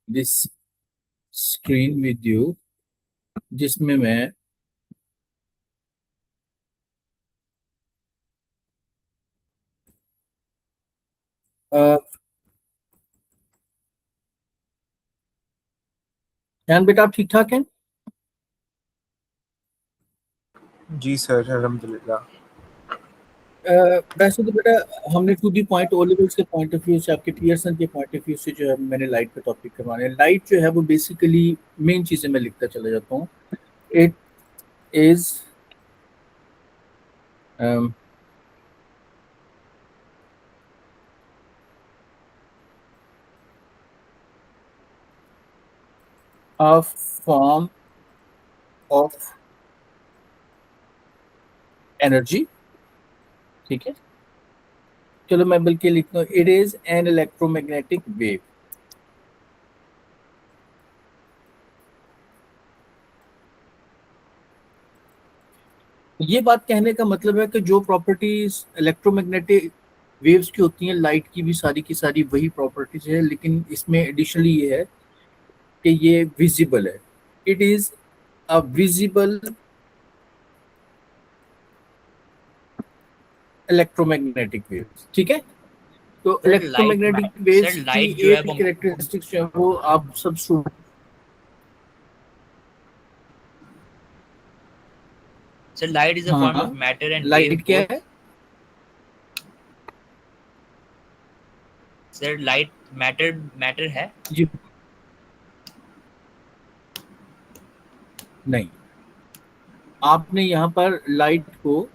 This screen with you, जिसमें मैं अ, यान बेटा आप ठीक ठाक हैं? जी सर, अल्हम्दुलिल्लाह। वैसे तो बेटा हमने to the point O levels के पॉइंट ऑफ व्यू से, आपके पियर्सन के पॉइंट ऑफ व्यू से जो है मैंने लाइट का टॉपिक करवाना है। लाइट जो है वो बेसिकली मेन चीजें मैं लिखता चला जाता हूँ। It is a form of energy. ठीक है, चलो मैं बल्कि लिखता हूँ, it is an electromagnetic wave. ये बात कहने का मतलब है कि जो प्रॉपर्टीज इलेक्ट्रोमैग्नेटिक वेव्स की होती हैं, लाइट की भी सारी की सारी वही प्रॉपर्टीज है, लेकिन इसमें एडिशनली ये है कि ये विजिबल है। It is a visible electromagnetic waves. ठीक है, तो sir light electromagnetic sir waves की लाइट जो है एक वो कैरेक्टरिस्टिक्स जो है वो आप सब sir light is a form of हाँ, मैटर एंड वेव लाइट क्या बोथ। है सर लाइट मैटर मैटर है। जी? नहीं, आपने यहाँ पर लाइट को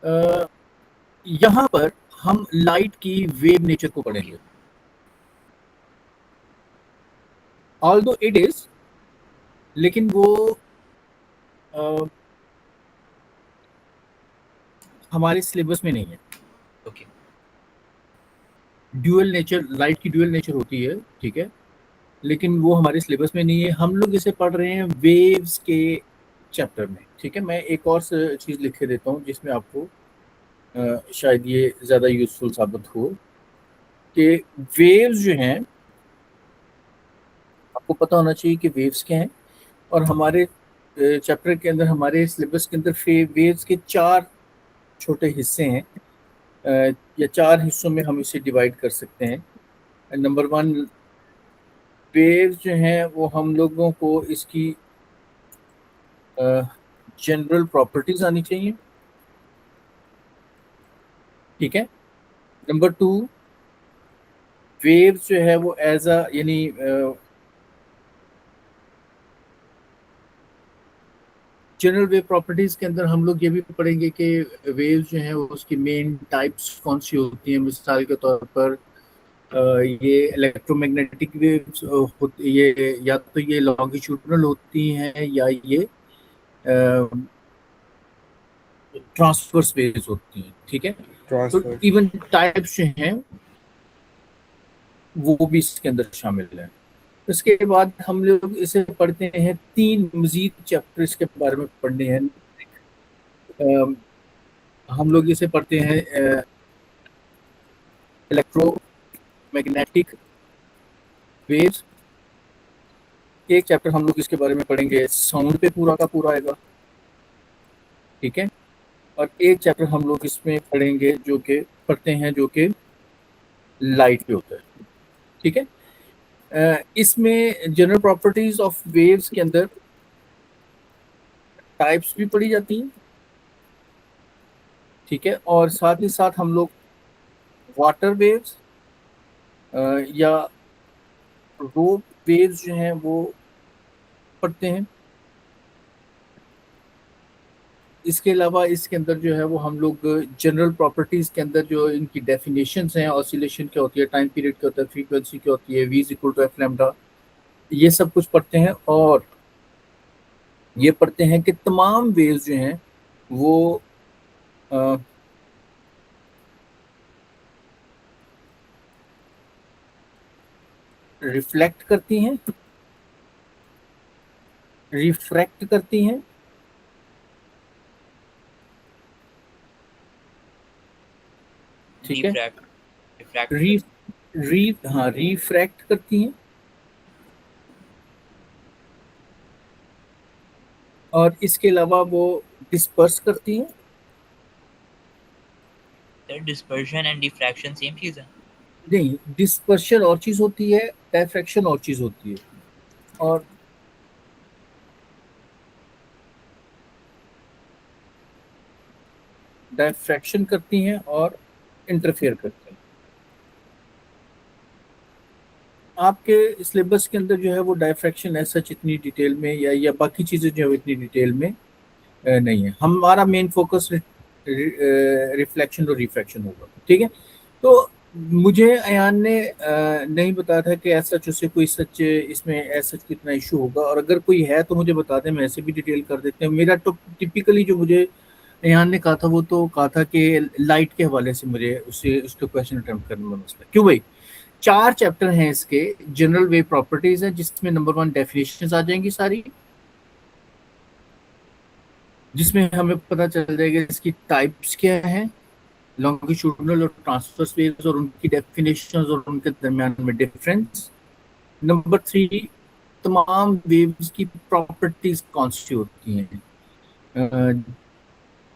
अ, यहाँ पर हम लाइट की वेव नेचर को पढ़ेंगे। ऑल्दो इट इज, लेकिन वो अ, हमारे सिलेबस में नहीं है। ओके। ड्यूअल नेचर, लाइट की ड्यूअल नेचर होती है, ठीक है, लेकिन वो हमारे सिलेबस में नहीं है। हम लोग इसे पढ़ रहे हैं वेव्स के चैप्टर में। ठीक है, मैं एक और चीज लिख के देता हूँ जिसमें आपको शायद ये ज्यादा यूजफुल साबित हो कि वेव्स जो हैं, आपको पता होना चाहिए कि वेव्स क्या हैं। और हमारे चैप्टर के अंदर, हमारे सिलेबस के अंदर वेव्स के चार छोटे हिस्से हैं, या चार हिस्सों में हम इसे डिवाइड कर सकते हैं। नंबर वन, वेव्स जो हैं वो हम लोगों को इसकी जनरल प्रॉपर्टीज आनी चाहिए। ठीक है। नंबर टू, वेव्स जो है वो एज अ यानी जनरल वेव प्रॉपर्टीज के अंदर हम लोग ये भी पढ़ेंगे कि वेव्स जो हैं वो उसकी मेन टाइप्स कौन सी होती हैं। मिसाल के तौर पर ये इलेक्ट्रोमैग्नेटिक वेव्स होती, ये या तो ये लॉन्गिट्यूडनल होती हैं या ये ट्रांसवर्स वेव्स होती हैं। ठीक है, तो ट्रांसफर। इवन टाइप्स जो हैं वो भी इसके अंदर शामिल है। इसके बाद हम लोग इसे पढ़ते हैं, तीन मजीद चैप्टर इसके बारे में पढ़ने हैं। अम, हम लोग इसे पढ़ते हैं इलेक्ट्रोमैग्नेटिक वेव्स। एक चैप्टर हम लोग इसके बारे में पढ़ेंगे, साउंड पे पूरा का पूरा आएगा। ठीक है, और एक चैप्टर हम लोग इसमें पढ़ेंगे जो कि पढ़ते हैं जो कि लाइट पे होता है। ठीक है, इसमें जनरल प्रॉपर्टीज ऑफ वेव्स के अंदर टाइप्स भी पढ़ी जाती हैं। ठीक है, और साथ ही साथ हम लोग वाटर वेव्स या रोप वेव्स जो हैं वो पढ़ते हैं। इसके अलावा इसके अंदर जो है वो हम लोग जनरल प्रॉपर्टीज के अंदर जो इनकी डेफिनेशंस हैं, ऑसिलेशन क्या होती है, टाइम पीरियड क्या होता है, फ्रीक्वेंसी क्या होती है, V is equal to F lambda, ये सब कुछ पढ़ते हैं। और ये पढ़ते हैं कि तमाम वेव्स जो हैं वो रिफ्लेक्ट करती हैं, रिफ्रैक्ट करती हैं, ठीक है। रिफ्रैक्ट री री हाँ, रिफ्रैक्ट करती हैं, और इसके अलावा वो डिस्पर्स करती हैं। Sir dispersion and diffraction same चीज है? नहीं, डिस्पर्शन और चीज होती है, डायफ्रैक्शन और चीज होती है। और डायफ्रैक्शन करती हैं और इंटरफेयर करती हैं। आपके सिलेबस के अंदर जो है वो डायफ्रैक्शन ऐसा इतनी डिटेल में या बाकी चीजें जो है इतनी डिटेल में नहीं है। हमारा मेन फोकस रिफ्लेक्शन और रिफ्रैक्शन होगा, ठीक है। तो मुझे अयान ने नहीं बताया था कि ऐसा से कोई सच इसमें ऐसा कितना इशू होगा, और अगर कोई है तो मुझे बता दें, मैं ऐसे भी डिटेल कर देते हैं। मेरा तो टिपिकली जो मुझे अयान ने कहा था वो तो कहा था कि लाइट के हवाले से मुझे उससे उसके क्वेश्चन अटेम्प्ट करने में मसला क्यों भाई। 4 चैप्टर हैं इसके, जनरल वेव प्रॉपर्टीज है जिसमें नंबर 1 डेफिनेशंस आ जाएंगी सारी, जिसमें हमें पता चल जाएगा इसकी टाइप्स क्या है, लॉन्गिट्यूडनल और ट्रांसवर्स वेव्स और उनकी डेफिनेशंस और उनके दरमियान में डिफरेंस। नंबर 3, तमाम वेव्स की प्रॉपर्टीज कौन सी होती हैं,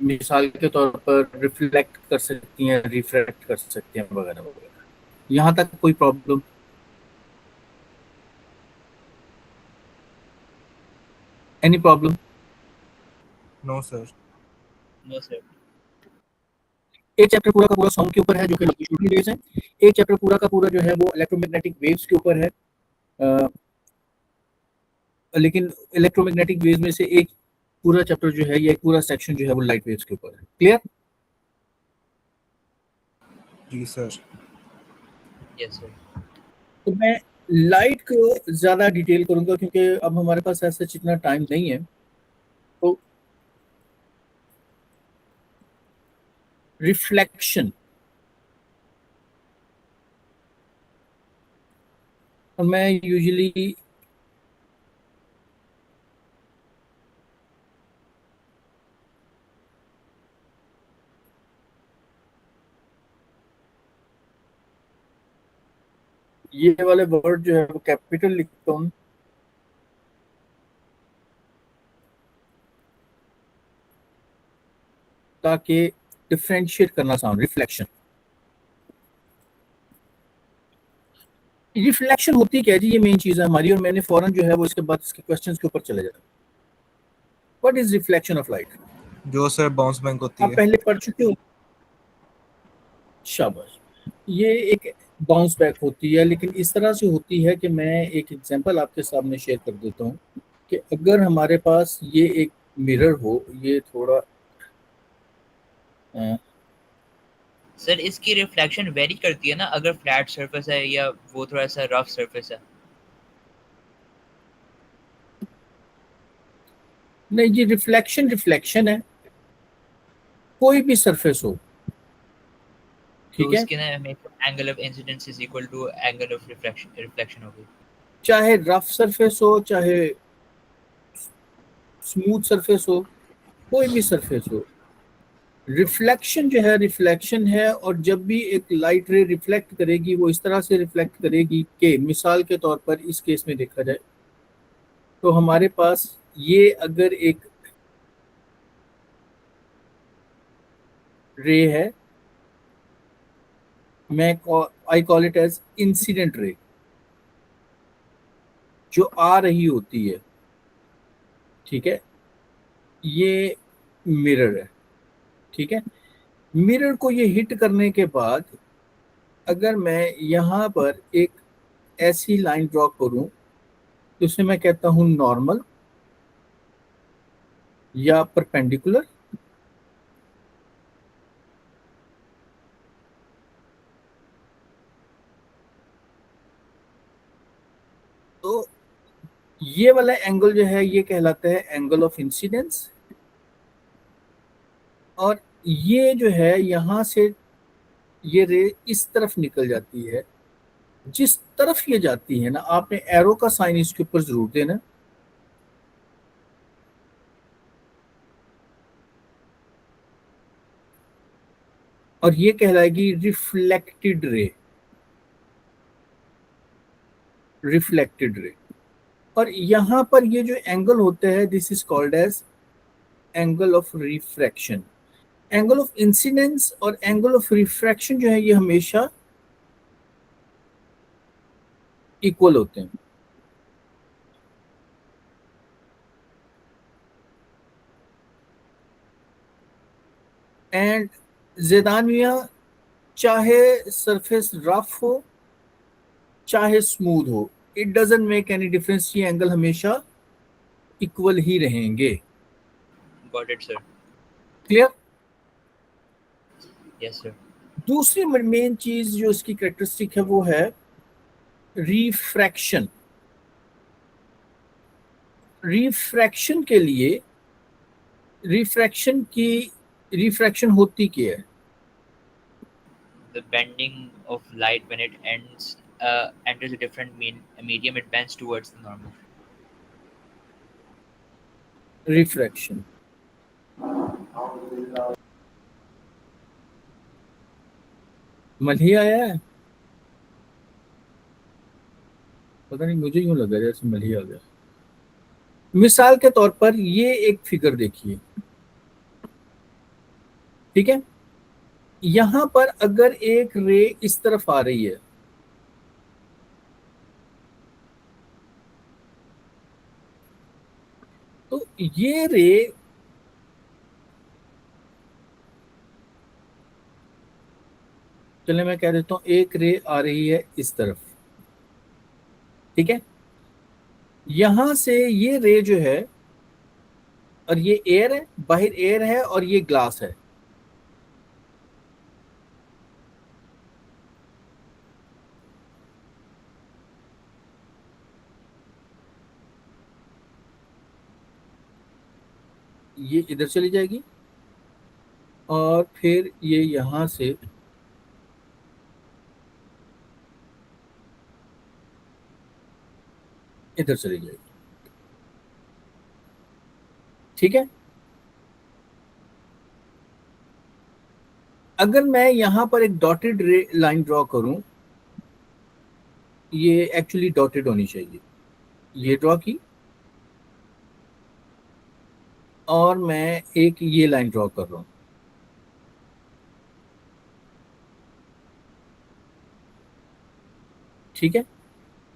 मिसाल के तौर पर रिफ्लेक्ट कर सकती हैं, रिफ्रैक्ट कर सकती हैं, वगैरह वगैरह। यहाँ तक कोई problem? Any problem? No sir. No sir. एक चैप्टर पूरा का पूरा साउंड के ऊपर है जो कि लॉन्गिट्यूडनल वेव्स है। एक चैप्टर पूरा का पूरा जो है वो इलेक्ट्रोमैग्नेटिक वेव्स के ऊपर है। लेकिन इलेक्ट्रोमैग्नेटिक वेव्स में से एक पूरा चैप्टर जो है, या एक पूरा सेक्शन जो है वो लाइट वेव्स के ऊपर है। क्लियर? जी सर। Yes sir. तो मैं लाइट को ज्यादा डिटेल करूंगा क्योंकि अब हमारे पास ऐसा इतना टाइम नहीं है। तो रिफ्लेक्शन, मैं यूजुअली ये वाले वर्ड जो है वो कैपिटल लिखता हूँ ताकि डिफ्रेंशिएट करना आसान। रिफ्लेक्शन, रिफ्लेक्शन होती क्या है जी, ये मेन चीज है हमारी, और मैंने फौरन जो है वो इसके बाद इसके क्वेश्चंस के ऊपर चले जाता। What is reflection of light? जो सर बाउंस बैंक होती आप है। पहले पढ़ चुके हो? शाबाश। ये एक बाउंस बैक होती है, लेकिन इस तरह से होती है कि मैं एक एग्जांपल आपके सामने शेयर कर देता हूँ कि अगर हमारे पास ये एक मिरर हो, ये थोड़ा अ, सर इसकी रिफ्लेक्शन वेरी करती है ना, अगर फ्लैट सरफेस है या वो थोड़ा सा रफ सरफेस है? नहीं जी, रिफ्लेक्शन रिफ्लेक्शन है, कोई भी सरफेस हो, तो ठीक है। उसके ना angle of incidence is equal to angle of reflection होगी। चाहे रफ सरफेस हो, चाहे स्मूथ सरफेस हो, कोई भी सरफेस हो, रिफ्लेक्शन जो है रिफ्लेक्शन है। और जब भी एक लाइट रे रिफ्लेक्ट करेगी वो इस तरह से रिफ्लेक्ट करेगी कि मिसाल के तौर पर इस केस में देखा जाए तो हमारे पास ये अगर एक रे है, मैं I call it as incident ray, जो आ रही होती है, ठीक है। ये मिरर है, ठीक है। मिरर को ये हिट करने के बाद अगर मैं यहाँ पर एक ऐसी लाइन ड्रॉ करूं तो उसे मैं कहता हूं नॉर्मल या परपेंडिकुलर। तो ये वाला एंगल जो है ये कहलाता है एंगल ऑफ इंसिडेंस। और ये जो है यहां से ये रे इस तरफ निकल जाती है, जिस तरफ ये जाती है ना, आपने एरो का साइन इसके ऊपर जरूर देना। और ये कहलाएगी रिफ्लेक्टेड रे, रिफ्लेक्टेड रे। और यहां पर ये जो एंगल होता है this is called as angle of refraction. Angle of incidence और एंगल ऑफ रिफ्रैक्शन जो है ये हमेशा इक्वल होते हैं। एंड ज़ेदानिया, चाहे सरफेस रफ हो चाहे स्मूथ हो, it doesn't make any difference, ये एंगल हमेशा इक्वल ही रहेंगे। Got it sir. Clear? Yes sir. दूसरी मेन चीज जो इसकी कैरेक्टरिस्टिक है वो है रिफ्रैक्शन। रिफ्रैक्शन के लिए रिफ्रैक्शन होती क्या है? The bending of light when it enters a different medium, it bends towards the normal. Refraction मलही आया है, पता नहीं मुझे यूं लगा जैसे मलही आ गया। मिसाल के तौर पर ये एक फिगर देखिए, ठीक है। यहां पर अगर एक रे इस तरफ आ रही है तो ये रे चले मैं कह देता हूं एक रे आ रही है इस तरफ, ठीक है। यहां से ये रे जो है, और ये एयर है, बाहर एयर है और ये ग्लास है, ये इधर चली जाएगी और फिर ये यहां से इधर चली जाएगी, ठीक है। अगर मैं यहां पर एक डॉटेड लाइन ड्रॉ करूं, ये एक्चुअली डॉटेड होनी चाहिए, ये ड्रॉ की और मैं एक ये लाइन ड्रॉ कर रहा हूं, ठीक है।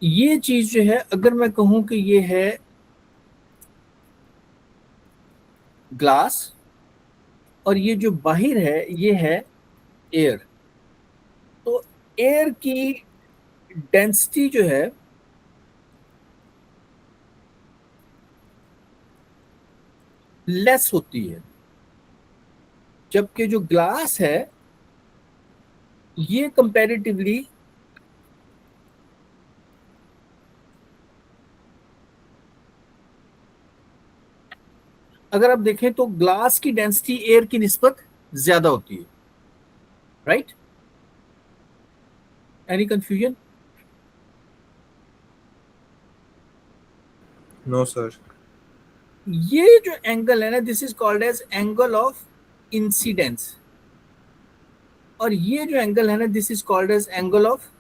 ये चीज जो है अगर मैं कहूं कि ये है ग्लास और ये जो बाहर है ये है एयर, तो एयर की डेंसिटी जो है लेस होती है, जबकि जो ग्लास है ये कंपैरेटिवली अगर आप देखें तो ग्लास की डेंसिटी एयर की निस्बत ज्यादा होती है, right? Any confusion? No sir. ये जो एंगल है ना this is called as angle of incidence, और ये जो एंगल है ना this is called as angle of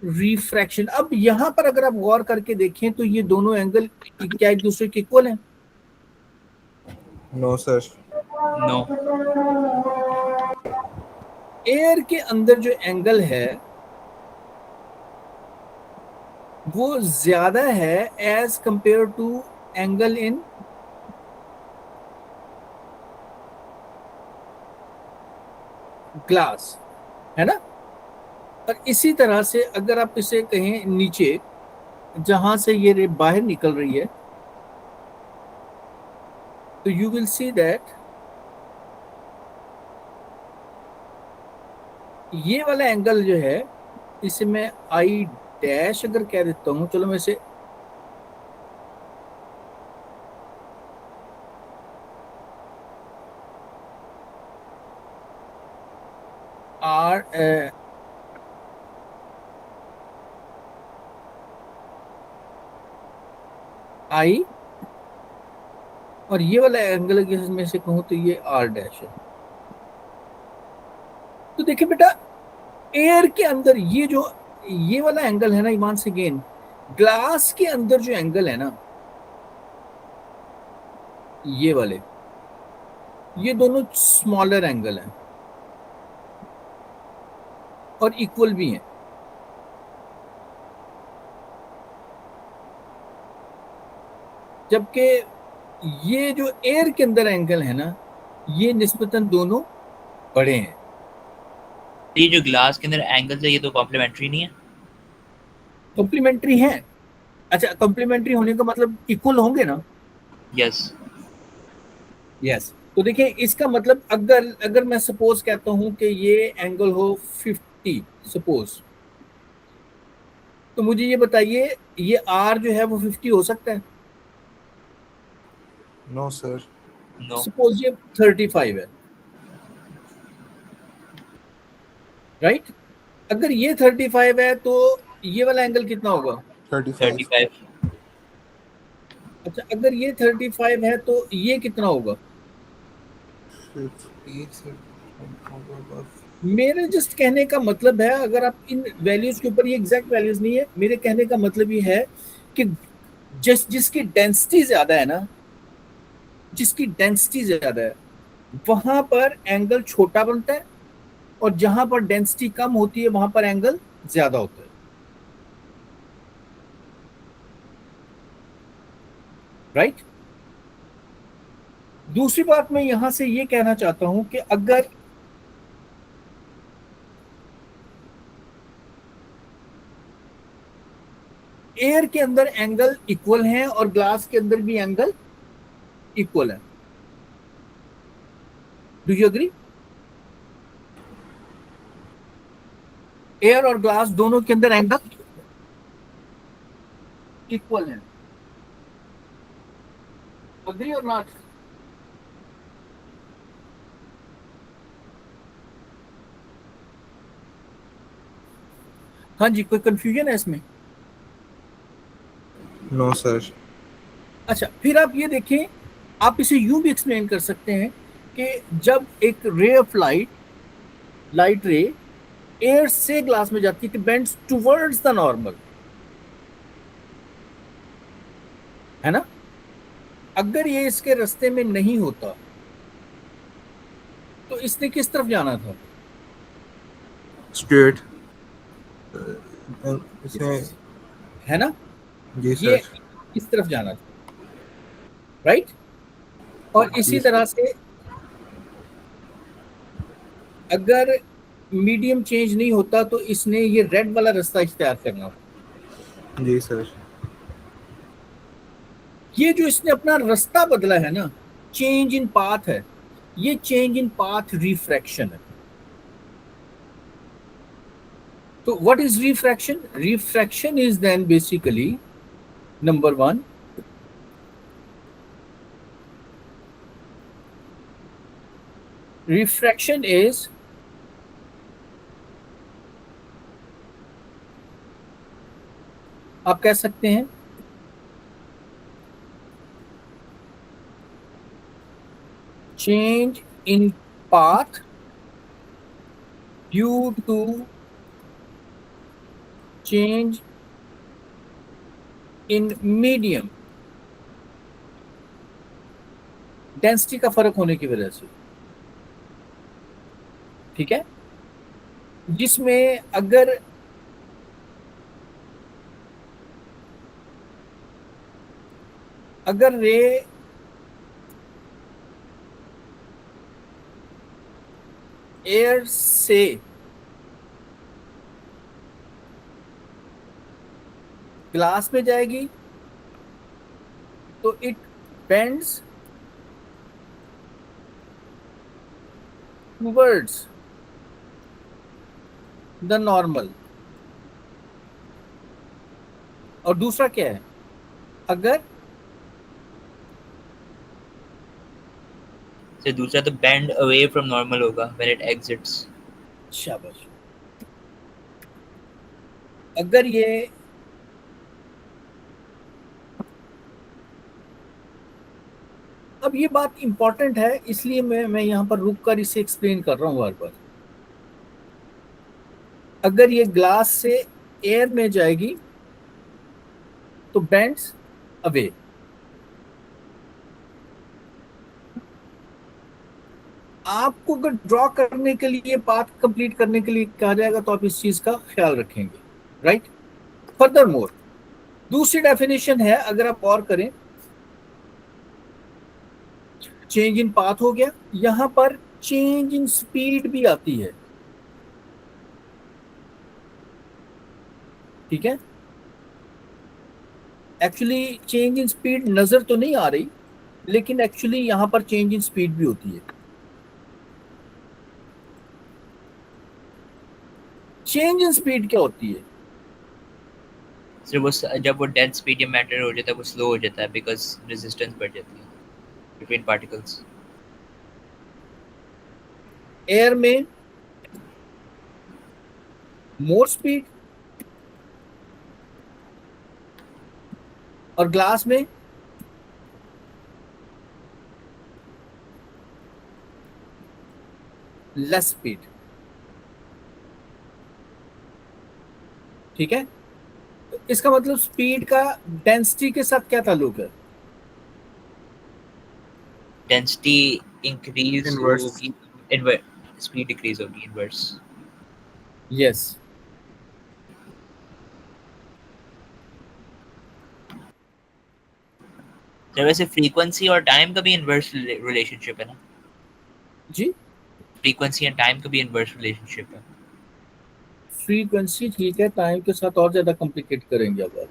refraction. अब यहां पर अगर आप गौर करके देखें तो ये दोनों एंगल क्या एक दूसरे के इक्वल हैं? No sir. नो। एयर के अंदर जो एंगल है वो ज्यादा है as compare to angle in glass, है ना। और इसी तरह से अगर आप इसे कहें नीचे जहां से ये रे बाहर निकल रही है तो यू विल सी दैट ये वाला एंगल जो है इसे मैं आई डैश अगर कह देता हूं, चलो मैं इसे आर आई, और ये वाला एंगल में से कहूं तो ये आर डैश है, देखिए बेटा, एयर के अंदर ये वाला एंगल है ना ईमान से गेन, ग्लास के अंदर जो एंगल है ना, ये वाले, ये दोनों स्मॉलर एंगल हैं और इक्वल भी हैं। जबकि ये जो एयर के अंदर एंगल है ना, ये निस्बतन दोनों बड़े हैं। ये जो ग्लास के अंदर एंगल्स है ये तो कॉम्प्लीमेंट्री नहीं है? कॉम्प्लीमेंट्री हैं। अच्छा, कॉम्प्लीमेंट्री होने का मतलब इक्वल होंगे ना? यस। यस। तो देखिए, इसका मतलब अगर अगर मैं सपोज कहता हूं कि ये एंगल हो 50 सपोज, तो मुझे ये बताइए, ये आर जो है वो 50 हो सकता है? No sir. नो। सपोज ये 35 है, राइट? अगर ये 35 है तो ये वाला एंगल कितना होगा? 35। 35। अच्छा, अगर ये 35 है तो ये कितना होगा? 50 मेरे जस्ट कहने का मतलब है, अगर आप इन वैल्यूज के ऊपर, ये एग्जैक्ट वैल्यूज नहीं है, मेरे कहने का मतलब ये है कि जिसकी डेंसिटी ज्यादा है ना, जिसकी डेंसिटी ज्यादा है, वहां पर एंगल छोटा बनता है, और जहां पर डेंसिटी कम होती है वहां पर एंगल ज्यादा होता है, राइट? दूसरी बात मैं यहां से ये कहना चाहता हूं कि अगर एयर के अंदर एंगल इक्वल हैं और ग्लास के अंदर भी एंगल इक्वल है, डू यू एग्री? एयर और ग्लास दोनों के अंदर एंगल इक्वल है, अग्री और नॉट? हाँ जी, कोई कंफ्यूजन है इसमें? No sir. अच्छा, फिर आप ये देखें, आप इसे यूं भी एक्सप्लेन कर सकते हैं कि जब एक ray of light ray air से ग्लास में जाती है, it bends towards the normal, है ना? अगर ये इसके रास्ते में नहीं होता तो इसने किस तरफ जाना था? स्ट्रेट। इसे। है ना? जी ये सर। इस तरफ जाना था, राइट? और जी इसी तरह से अगर मीडियम चेंज नहीं होता तो इसने ये रेड वाला रास्ता इख्तियार करना था। जी सर। ये जो इसने अपना रास्ता बदला है ना, चेंज इन पाथ है, ये चेंज इन पाथ रिफ्रैक्शन है। तो what is refraction? Refraction is then basically, number one, refraction is आप कह सकते हैं change in path due to change in medium, density का फर्क होने की वजह से, ठीक है? जिसमें अगर रे एयर से ग्लास में जाएगी तो it bends towards the normal. और दूसरा क्या है? अगर से दूसरा तो बेंड अवे फ्रॉम नॉर्मल होगा व्हेन इट एग्जिट्स। शाबाश, अगर ये अब ये बात इंपॉर्टेंट है, इसलिए मैं यहां पर रुक कर इसे एक्सप्लेन कर रहा हूं बार बार। अगर ये ग्लास से एयर में जाएगी तो बेंड्स अवे। आपको अगर ड्रॉ करने के लिए, पाथ कंप्लीट करने के लिए कहा जाएगा तो आप इस चीज का ख्याल रखेंगे, राइट। फर्दर मोर, दूसरी डेफिनेशन है, अगर आप और करें, चेंज इन पाथ हो गया, यहां पर चेंज इन स्पीड भी आती है, ठीक है। एक्चुअली चेंज इन स्पीड नजर तो नहीं आ रही, लेकिन एक्चुअली यहां पर चेंज इन स्पीड भी होती है। चेंज इन स्पीड क्या होती है? सर वो जब वो डेंस मीडियम मैटर हो जाता है वो स्लो हो जाता है बिकॉज रेजिस्टेंस बढ़ जाती है बिटवीन पार्टिकल्स। एयर में मोर स्पीड और ग्लास में लेस स्पीड, ठीक है। तो इसका मतलब स्पीड का डेंसिटी के साथ क्या ताल्लुक है? Density increase inverse. होगी, इनवर्स स्पीड डिक्रीज होगी, इनवर्स। यस। सर वैसे फ्रीक्वेंसी और टाइम का भी इनवर्स रिलेशनशिप है ना? जी, फ्रीक्वेंसी एंड टाइम का भी इनवर्स रिलेशनशिप है। फ्रीक्वेंसी ठीक है, टाइम के साथ और ज्यादा कॉम्प्लिकेट करेंगे अब आप।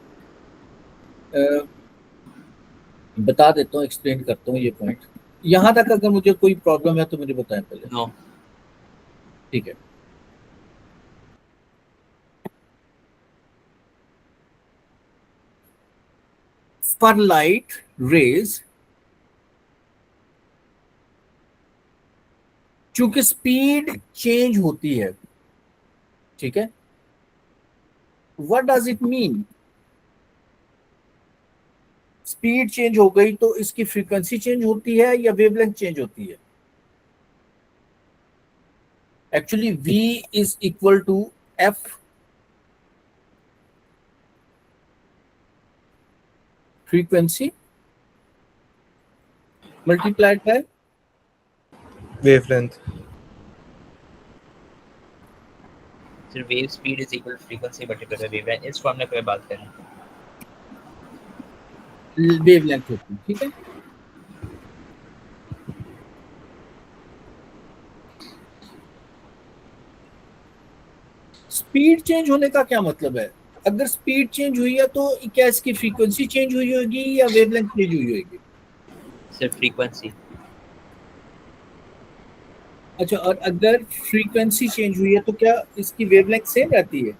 बता देता हूँ, एक्सप्लेन करता हूँ ये पॉइंट। यहां तक अगर मुझे कोई प्रॉब्लम है तो मुझे बताएं पहले, नो। ठीक है। फॉर लाइट रेज, चूंकि स्पीड चेंज होती है, ठीक है। What does it mean? Speed change हो गई तो इसकी फ्रीक्वेंसी चेंज होती है या वेवलेंथ चेंज होती है? Actually v is equal to f frequency multiplied by wavelength. Sir wave speed is equal to frequency multiply by wavelength, इस फॉर्मूले पे बात करें। वेवलेंथ होती है, ठीक है। स्पीड चेंज होने का क्या मतलब है? अगर स्पीड चेंज हुई है तो क्या इसकी फ्रीक्वेंसी चेंज हुई होगी या वेवलेंथ चेंज हुई होगी? Sir frequency. अच्छा, और अगर फ्रीक्वेंसी चेंज हुई है तो क्या इसकी वेवलेंथ सेम रहती है?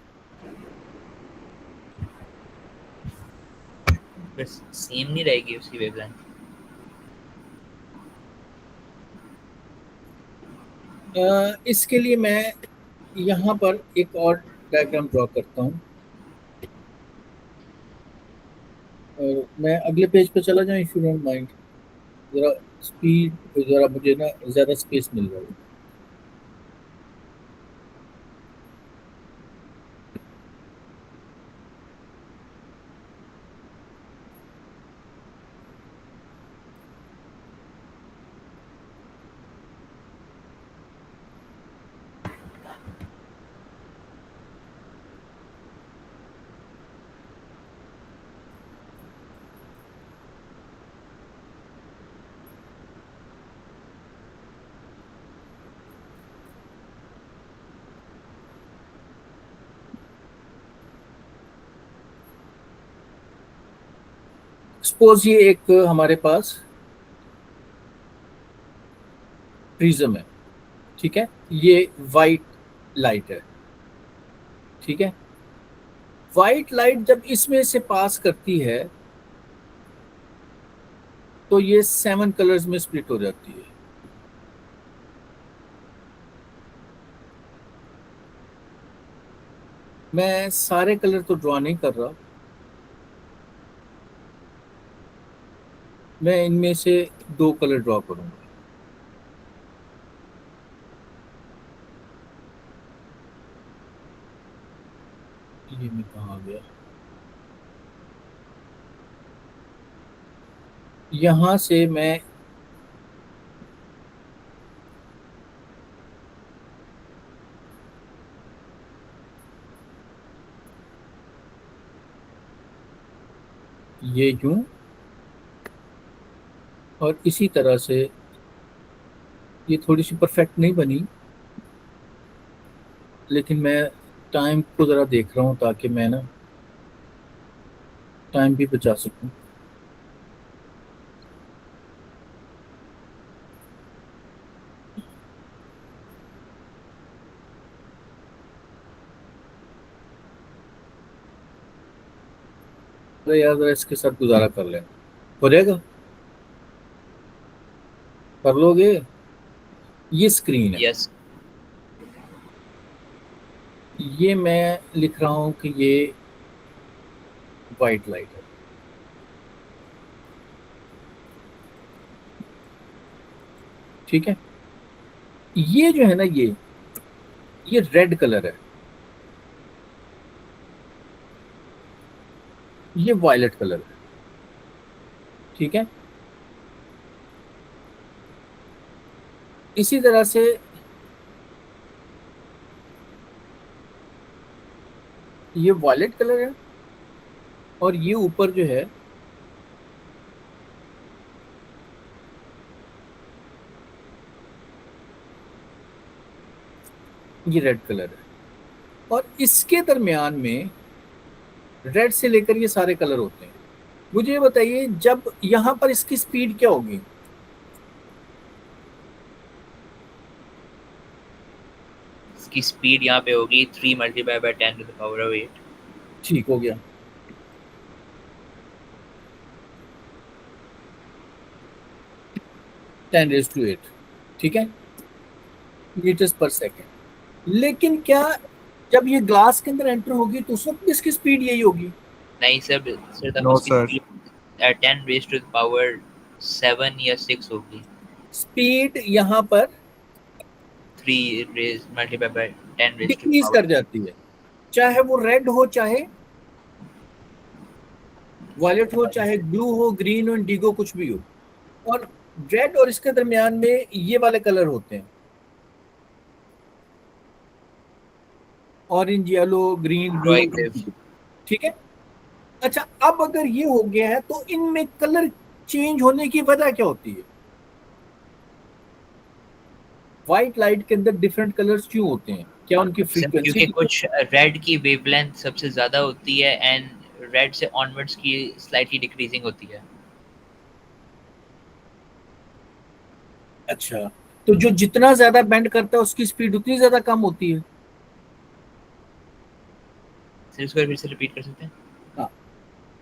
बस सेम नहीं रहेगी उसकी वेवलेंथ। इसके लिए मैं यहाँ पर एक और डायग्राम ड्रॉ करता हूँ, और मैं अगले पेज पे चला जाऊँ इफ यू डोंट माइंड। जरा स्पीड, जरा मुझे ना ज्यादा स्पेस मिल रहा है। सपोज ये एक हमारे पास प्रिज्म है, ठीक है। ये वाइट लाइट है, ठीक है। वाइट लाइट जब इसमें से पास करती है तो ये 7 कलर्स में स्प्लिट हो जाती है। मैं सारे कलर तो ड्रॉ नहीं कर रहा, मैं इनमें से 2 कलर ड्रॉ करूंगा। ये मैं कहाँ गया, यहाँ से मैं ये यूं और इसी तरह से, ये थोड़ी सी परफेक्ट नहीं बनी, लेकिन मैं टाइम को ज़रा देख रहा हूँ ताकि मैं ना टाइम भी बचा सकूँ। अरे यार, ज़रा इसके साथ गुजारा कर लेना, हो जाएगा, कर लोगे। ये स्क्रीन है, यस। ये मैं लिख रहा हूँ कि ये वाइट लाइट है, ठीक है। ये जो है ना, ये रेड कलर है, ये वायलेट कलर है, ठीक है। इसी तरह से ये वायलेट कलर है, और ये ऊपर जो है ये रेड कलर है, और इसके दरमियान में रेड से लेकर ये सारे कलर होते हैं। मुझे ये बताइए, जब यहाँ पर इसकी स्पीड क्या होगी? इसकी स्पीड यहाँ पे होगी 3 multiply by 10 to the power of 8। ठीक हो गया, 10⁸, ठीक है, मीटर्स पर सेकेंड। लेकिन क्या जब ये ग्लास के अंदर एंटर होगी तो उस वक्त इसकी स्पीड यही होगी? नहीं सर, तब No, उसकी sir. Speed 10 raise to the power 7 या 6 होगी। स्पीड यहाँ पर 3 raise multiply by 10 raise to the decrease कर पावर। जाती है, चाहे वो रेड हो, चाहे वायलेट हो, चाहे ब्लू हो, ग्रीन हो, इंडिगो, कुछ भी हो। और रेड और इसके दरमियान में ये वाले कलर होते हैं, orange, yellow, green, blue, Proactive। ठीक है। अच्छा, अब अगर ये हो गया है तो इनमें कलर चेंज होने की वजह क्या होती है? व्हाइट लाइट के अंदर डिफरेंट कलर्स क्यों होते हैं? क्या उनकी सर फ्रीक्वेंसी? क्योंकि कुछ रेड की वेवलेंथ सबसे ज्यादा होती है एंड रेड से ऑनवर्ड्स की स्लाइटली डिक्रीजिंग होती है। अच्छा, तो जो जितना ज्यादा बेंड करता है उसकी स्पीड उतनी ज्यादा कम होती है? सर इसको फिर से रिपीट कर सकते हैं? हाँ,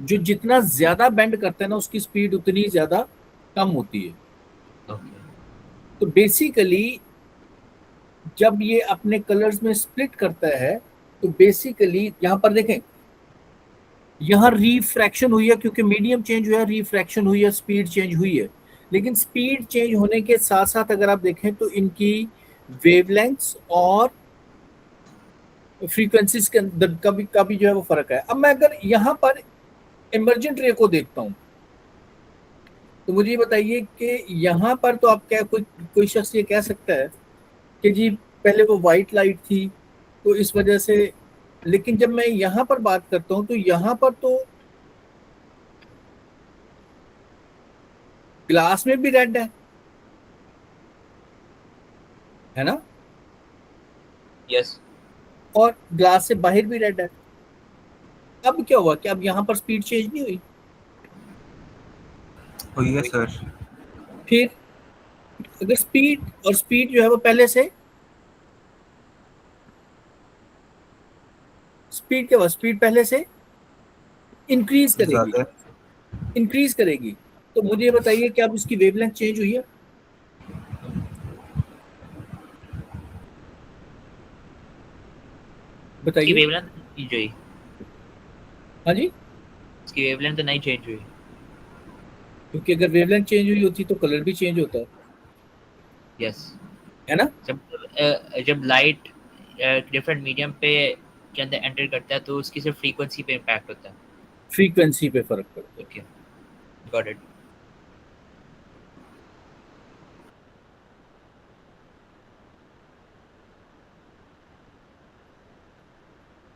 जो जितना ज्यादा बेंड करता है ना उसकी स्पीड उतनी ज्यादा कम होती है। ओके। तो बेसिकली जब ये अपने कलर्स में स्प्लिट करता है, तो बेसिकली यहाँ पर देखें, यहाँ रिफ्रैक्शन हुई है क्योंकि मीडियम चेंज हुआ है, रिफ्रैक्शन हुई है, स्पीड चेंज हुई है। लेकिन स्पीड चेंज होने के साथ साथ अगर आप देखें तो इनकी वेवलेंथ्स और फ्रीक्वेंसीज के अंदर का भी जो है वो फर्क है। अब मैं अगर यहाँ पर इमर्जेंट रे को देखता हूँ, तो मुझे ये बताइए कि यहाँ पर तो आप क्या, कोई शख्स ये कह सकता है कि जी पहले वो वाइट लाइट थी तो इस वजह से, लेकिन जब मैं यहाँ पर बात करता हूँ तो यहाँ पर तो ग्लास में भी रेड है ना, यस। और ग्लास से बाहर भी रेड है। अब क्या हुआ कि अब यहाँ पर स्पीड चेंज नहीं हुई? हुई है सर। फिर अगर स्पीड जो है वो पहले से, स्पीड क्या हुआ, स्पीड पहले से इंक्रीज करेगी, ज्यादा। इंक्रीज करेगी। तो मुझे ये बताइए कि अब इसकी वेवलेंथ चेंज हुई है? इसकी बताइए। वेवलेंथ चेंज हुई? हाँ जी, इसकी वेवलेंथ तो नहीं चेंज हुई। क्योंकि अगर वेवलेंथ चेंज हुई होती तो कलर भी चेंज होता यस। है ना। जब लाइट डिफरेंट मीडियम पे के अंदर एंटर करता है तो उसकी सिर्फ फ्रीक्वेंसी पे इम्पैक्ट होता है। फ्रीक्वेंसी पे फर्क पड़ता है। Okay, got it.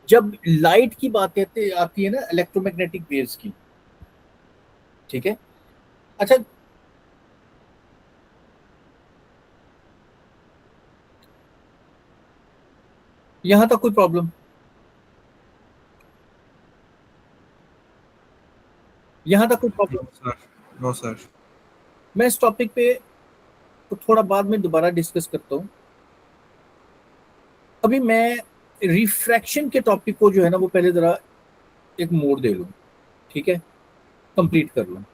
जब लाइट की बात कहते आती है ना इलेक्ट्रोमैग्नेटिक वेव्स की, ठीक है। अच्छा, यहां तक कोई प्रॉब्लम? यहां तक कोई no problem? Sir, no sir. मैं इस टॉपिक पे तो थोड़ा बाद में दोबारा डिस्कस करता हूँ। अभी मैं रिफ्रैक्शन के टॉपिक को जो है ना वो पहले जरा एक मोड़ दे लूँ, ठीक है, कंप्लीट कर लूँ।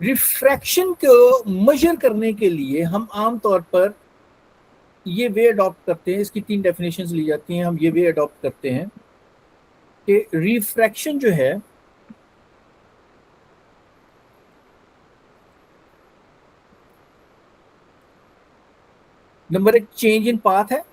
रिफ्रैक्शन को मेजर करने के लिए हम आमतौर पर ये वे अडॉप्ट करते हैं, इसकी 3 डेफिनेशंस ली जाती हैं, हम ये वे अडॉप्ट करते हैं कि रिफ्रैक्शन जो है नंबर 1 चेंज इन पाथ है,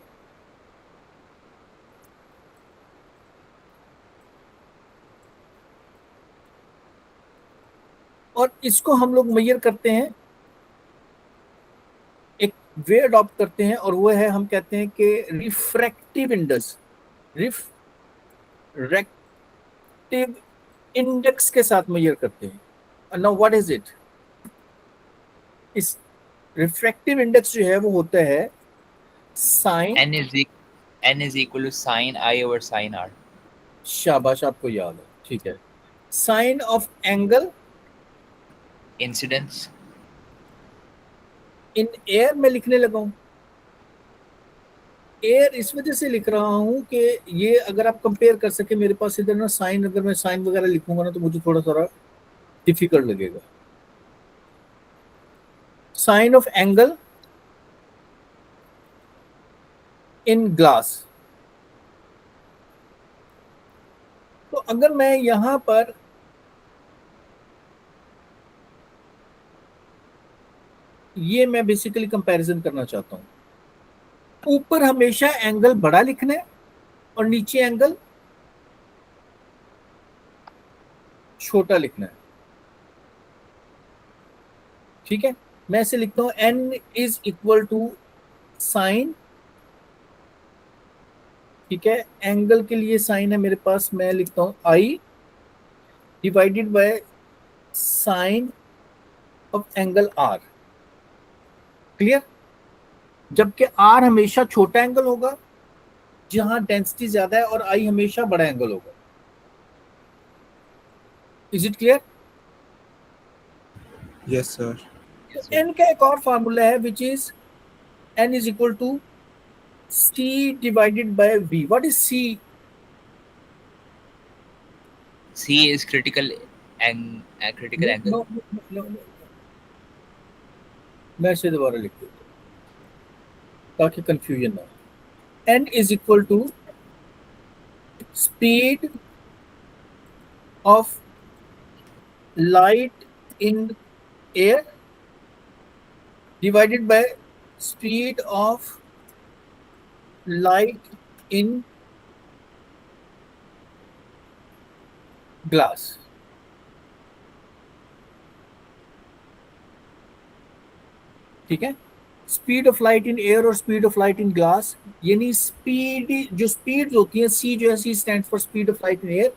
और इसको हम लोग मेजर करते हैं, एक वे अडॉप्ट करते हैं, और वो है हम कहते हैं कि रिफ्रैक्टिव इंडेक्स, रिफ्रैक्टिव इंडेक्स के साथ मेजर करते हैं। Now what is it? इस रिफ्रैक्टिव इंडेक्स जो है वो होता है sign, n is equal to sin I over sin r। शाबाश आपको याद है, ठीक है। Sine of angle incidence in air में लिखने लगा हूं। एयर इस वजह से लिख रहा हूं कि ये अगर आप कंपेयर कर सके, मेरे पास इधर ना साइन, अगर मैं साइन वगैरह लिखूंगा ना तो मुझे थोड़ा थोड़ा डिफिकल्ट लगेगा। Sine of angle in glass. तो अगर मैं यहां पर ये मैं बेसिकली कंपैरिजन करना चाहता हूं, ऊपर हमेशा एंगल बड़ा लिखना है और नीचे एंगल छोटा लिखना है, ठीक है। मैं ऐसे लिखता हूं n is equal to sine, ठीक है। एंगल के लिए साइन है मेरे पास, मैं लिखता हूं i divided by sine of angle r। Clear? जबकि r हमेशा छोटा एंगल होगा जहां डेंसिटी ज्यादा है, और i हमेशा बड़ा एंगल होगा। Is it clear? Yes sir. n का एक और फार्मूला है which is n is equal to c divided by v। What is c? c is critical angle। No, no, no. मैं इसे दोबारा लिख देता हूं ताकि कंफ्यूजन ना हो। n is equal to speed of light in air divided by speed of light in glass. ठीक है, speed of light in air और speed of light in glass, यानी स्पीड, जो स्पीड होती है, सी जो है C stand for speed of light in air.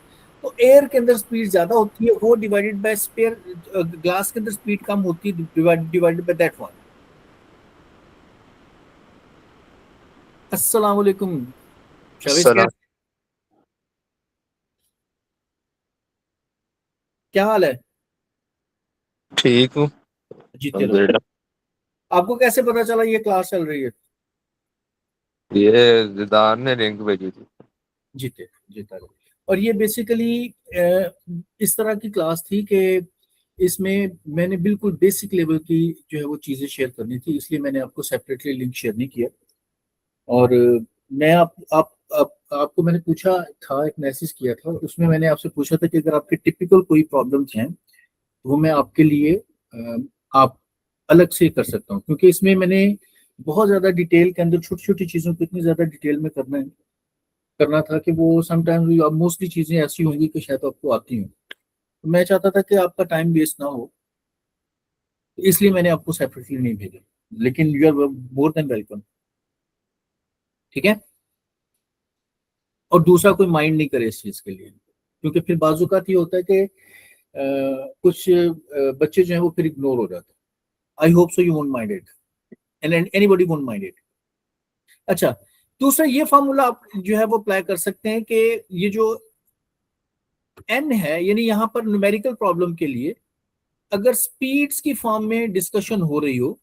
तो एयर के अंदर स्पीड ज्यादा होती है, वो डिवाइडेड बाय स्पेयर, ग्लास के अंदर स्पीड कम होती है, डिवाइडेड बाय दैट वन। अस्सलाम वालेकुम शावेज, सलाम। क्या हाल है? ठीक हूँ जीते रहो। अल्हम्दुलिल्लाह। आपको कैसे पता चला ये क्लास चल रही है? ये जिदान ने लिंक भेजी थी। जीते, जीता रहो। और ये बेसिकली इस तरह की क्लास थी कि इसमें मैंने बिल्कुल बेसिक लेवल की जो है वो चीज़ें शेयर करनी थी, इसलिए मैंने आपको सेपरेटली लिंक शेयर नहीं किया। और मैं आपको मैंने पूछा था, एक मैसेज किया था, उसमें मैंने आपसे पूछा था कि अगर आपके टिपिकल कोई प्रॉब्लम्स हैं तो वो मैं आपके लिए आप अलग से कर सकता हूँ, क्योंकि इसमें मैंने बहुत ज़्यादा डिटेल के अंदर छोटी छोटी चीज़ों को इतनी ज़्यादा डिटेल में करना है करना था कि वो समटाइम्स मोस्टली चीजें ऐसी होंगी कि शायद आपको आती हूँ, तो मैं चाहता था कि आपका टाइम वेस्ट ना हो, इसलिए मैंने आपको सेपरेटली नहीं भेजा, लेकिन you are more than welcome. ठीक है। और दूसरा कोई माइंड नहीं करे इस चीज के लिए, क्योंकि फिर बाजूकात ये होता है कि कुछ बच्चे जो है वो फिर इग्नोर हो जाते हैं। I hope so you won't mind it and anybody won't mind it. अच्छा, दूसरा ये फार्मूला आप जो है वो अप्लाई कर सकते हैं कि ये जो एन है, यानी यहाँ पर न्यूमेरिकल प्रॉब्लम के लिए अगर स्पीड्स की फॉर्म में डिस्कशन हो रही हो,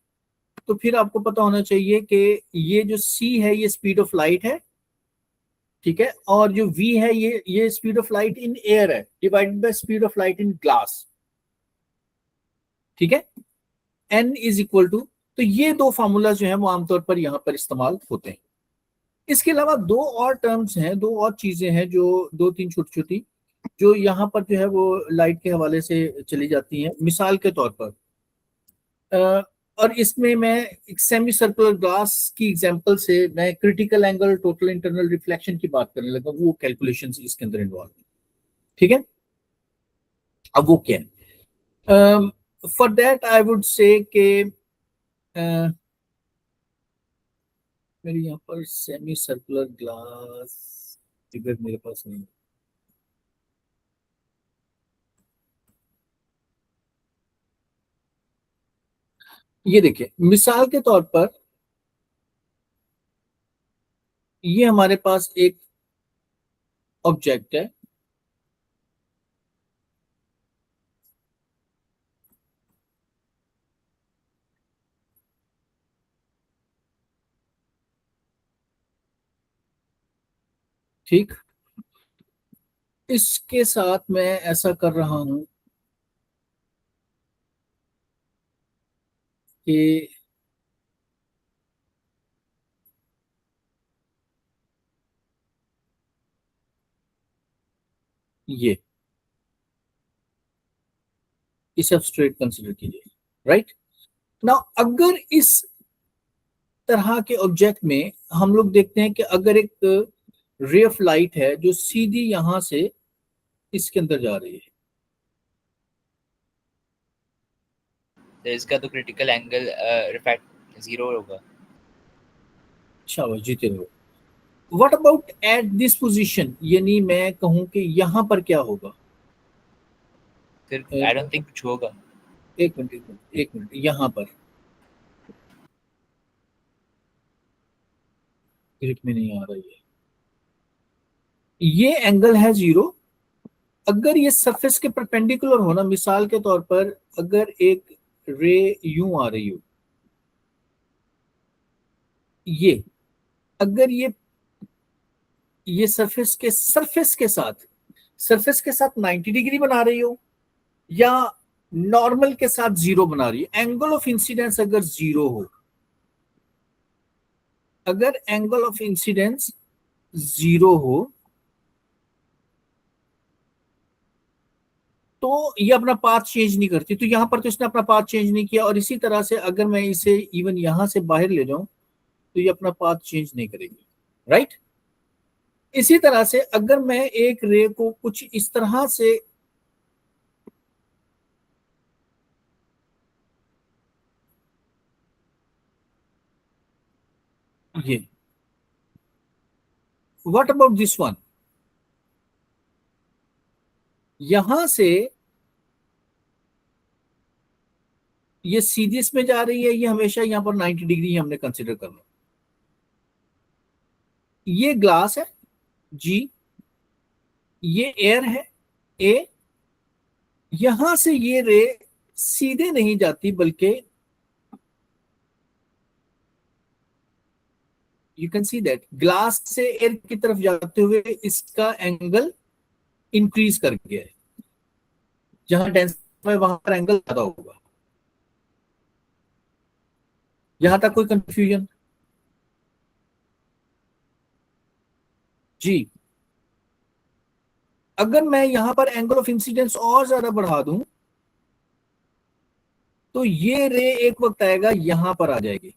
तो फिर आपको पता होना चाहिए कि ये जो सी है ये स्पीड ऑफ लाइट है, ठीक है, और जो वी है ये speed of light in air है divided by speed of light in glass. ठीक है, एन इज इक्वल टू, तो ये दो फार्मूला जो है वो आमतौर पर यहाँ पर इस्तेमाल होते हैं। इसके अलावा दो और टर्म्स हैं, दो और चीजें हैं, जो दो तीन छोटी छोटी, जो यहाँ पर जो है वो लाइट के हवाले से चली जाती हैं। मिसाल के तौर पर और इसमें मैं एक सेमी सर्कुलर ग्लास की एग्जांपल से मैं critical angle, total internal reflection की बात करने लगा, वो कैलकुलेशंस इसके अंदर इन्वॉल्व है। ठीक है, अब वो क्या है? For that I would say के मेरे यहाँ पर सेमी सर्कुलर ग्लास फिगर मेरे पास नहीं है। ये देखिए, मिसाल के तौर पर ये हमारे पास एक ऑब्जेक्ट है, ठीक, इसके साथ मैं ऐसा कर रहा हूं कि ये इसे आप स्ट्रेट कंसीडर कीजिए, राइट। नाउ अगर इस तरह के ऑब्जेक्ट में हम लोग देखते हैं कि अगर एक रे ऑफ लाइट है जो सीधी यहां से इसके अंदर जा रही है, तो इसका तो क्रिटिकल एंगल रिफ्रैक्ट जीरो होगा। शाबाश, जीते रहो। What about at this position, यानी मैं कहूं कि यहां पर क्या होगा? फिर आई डोंट थिंक कुछ होगा। एक मिनट एक मिनट एक मिनट, यहां पर ग्रिप में नहीं आ रही है, ये एंगल है जीरो। अगर ये सरफेस के परपेंडिकुलर होना, मिसाल के तौर पर अगर एक रे यूं आ रही हो, ये अगर ये सरफेस के साथ 90 डिग्री बना रही हो या नॉर्मल के साथ जीरो बना रही है, एंगल ऑफ इंसिडेंस अगर जीरो हो, अगर एंगल ऑफ इंसिडेंस जीरो हो तो ये अपना पाथ चेंज नहीं करती। तो यहां पर तो इसने अपना पाथ चेंज नहीं किया, और इसी तरह से अगर मैं इसे इवन यहां से बाहर ले जाऊं तो ये अपना पाथ चेंज नहीं करेगी, राइट। इसी तरह से अगर मैं एक रे को कुछ इस तरह से ये, व्हाट अबाउट दिस वन, यहां से ये सीधी इसमें जा रही है, ये हमेशा यहां पर 90 डिग्री हमने कंसिडर करना। ये ग्लास है जी, ये एयर है ए, यहां से ये रे सीधे नहीं जाती, बल्कि you can see that glass से एयर की तरफ जाते हुए इसका एंगल इंक्रीज कर गया है, जहां डेंसिफाई वहां पर एंगल ज्यादा होगा। यहां तक कोई कंफ्यूजन? जी, अगर मैं यहां पर एंगल ऑफ इंसिडेंस और ज्यादा बढ़ा दूं तो ये रे एक वक्त आएगा यहां पर आ जाएगी,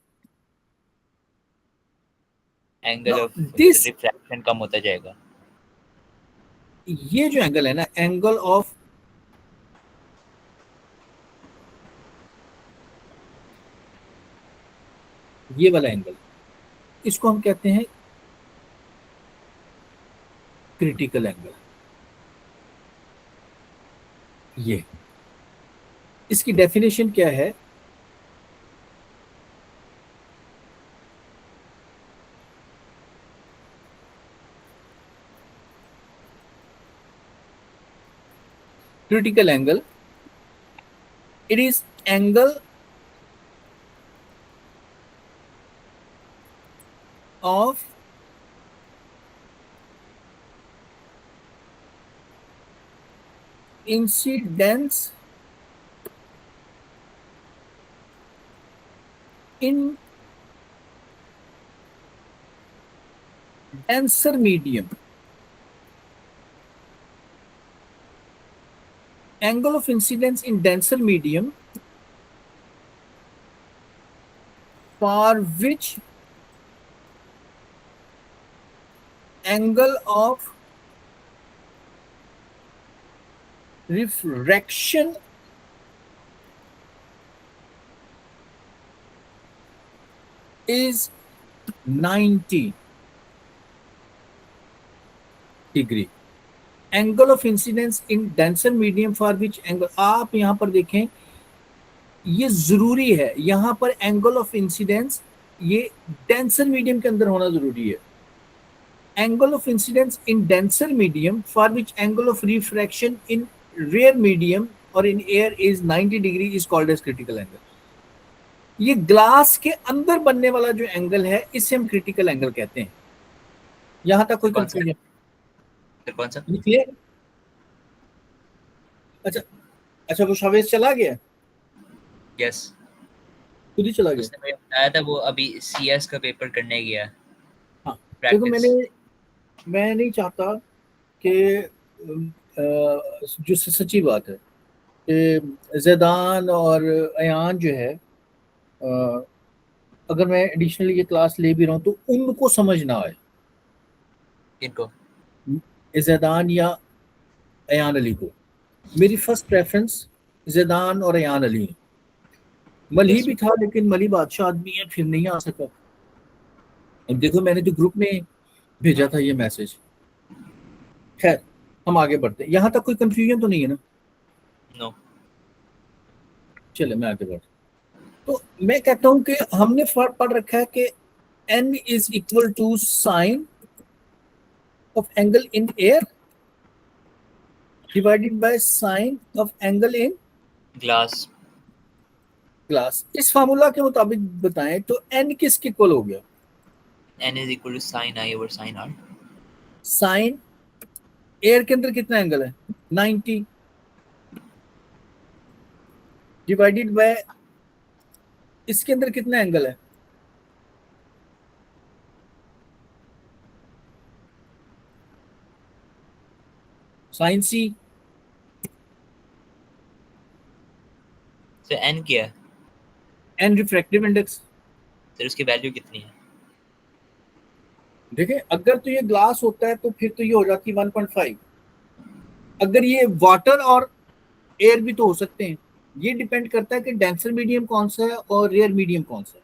angle Now, of this refraction कम होता जाएगा. ये जो एंगल है ना, एंगल ऑफ ये वाला एंगल, इसको हम कहते हैं क्रिटिकल एंगल. ये इसकी डेफिनेशन क्या है? Critical angle, it is angle of incidence in denser medium. Angle of incidence in denser medium for which angle of refraction is 90 degree. Angle of incidence in denser medium for which angle, आप यहां पर देखें, ये जरूरी है यहां पर angle of incidence ये डेंसर मीडियम के अंदर होना जरूरी है. Angle of incidence in denser medium for which angle of refraction in rarer medium और in air is 90 degree is called as critical angle. ये ग्लास के अंदर बनने वाला जो एंगल है इसे हम क्रिटिकल एंगल कहते हैं. यहां तक कोई कंफ्यूजन? कौन सा? क्लियर? अच्छा अच्छा, वो शावेज चला गया? यस, खुद ही चला गया? उसने मुझे बताया था वो अभी सीएस का पेपर करने गया. हाँ, देखो मैं नहीं चाहता कि जो सच्ची बात है कि ज़ैदान और अयान जो है, अगर मैं एडिशनली ये क्लास ले भी रहा हूँ तो उनको समझ ना आए. इनको ज़ैदान या अयान अली को मेरी फर्स्ट प्रेफरेंस ज़ैदान और अयान अली है. मली Yes. भी था लेकिन मली बादशाह आदमी है, फिर नहीं आ सका. अब देखो मैंने जो ग्रुप में भेजा था ये मैसेज. खैर, हम आगे बढ़ते हैं. यहाँ तक कोई कंफ्यूजन तो नहीं है ना? नो. चले मैं आगे बढ़ता. तो मैं कहता हूं कि हमने पढ़ रखा है कि n is equal to sine of angle in air divided by sine of angle in glass. Glass. इस फार्मूला के मुताबिक बताएं तो n किसके इक्वल हो गया? n is equal to sin I over sin R. Sine air के अंदर कितना एंगल है? 90 डिवाइडेड बाय इसके अंदर कितना एंगल है? Sine C. तो n क्या है? N refractive index. तो उसकी वैल्यू कितनी है? देखिए, अगर तो ये ग्लास होता है तो फिर तो ये हो जाती है 1.5. अगर ये वाटर और एयर भी तो हो सकते हैं. ये डिपेंड करता है कि डेंसर मीडियम कौन सा है और रेयर मीडियम कौन सा है.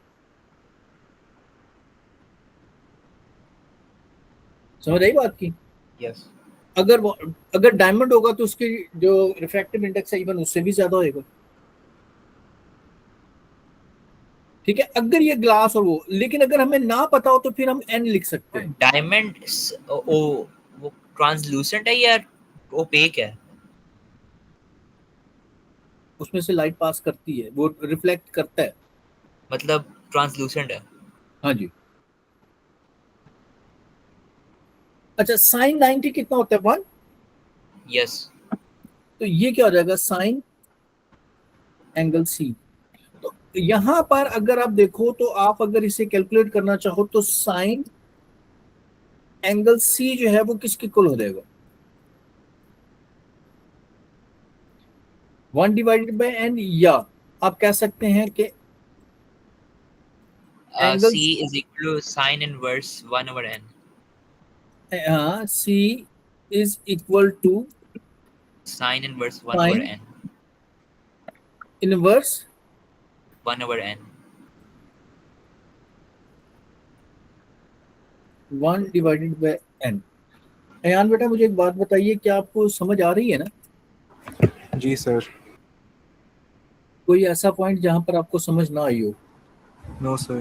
समझ आई बात की? यस. अगर डायमंड होगा तो उसकी जो रिफ्रैक्टिव इंडेक्स है इवन उससे भी ज्यादा होगा. ठीक है, अगर ये ग्लास और वो, लेकिन अगर हमें ना पता हो तो फिर हम एन लिख सकते हैं. डायमंड वो ट्रांसलूसेंट है या ओपेक है? उसमें से लाइट पास करती है, वो रिफ्लेक्ट करता है. मतलब ट्रांसलूसेंट है. हाँ जी. अच्छा, साइन 90 कितना होता है? 1. यस. तो ये क्या हो जाएगा? Sine angle C. तो यहां पर अगर आप देखो तो आप अगर इसे कैलकुलेट करना चाहो तो साइन एंगल सी जो है वो किसके इक्वल हो जाएगा? 1 डिवाइडेड बाय एन, या आप कह सकते हैं कि angles, C is equal to sine inverse 1 over n. हाँ, C is equal to Sine inverse 1 over sine n. Inverse 1 over n. 1/n। Ayaan बेटा मुझे एक बात बताइए, क्या आपको समझ आ रही है ना? जी सर। कोई ऐसा पॉइंट जहां पर आपको समझ ना आई हो? No sir.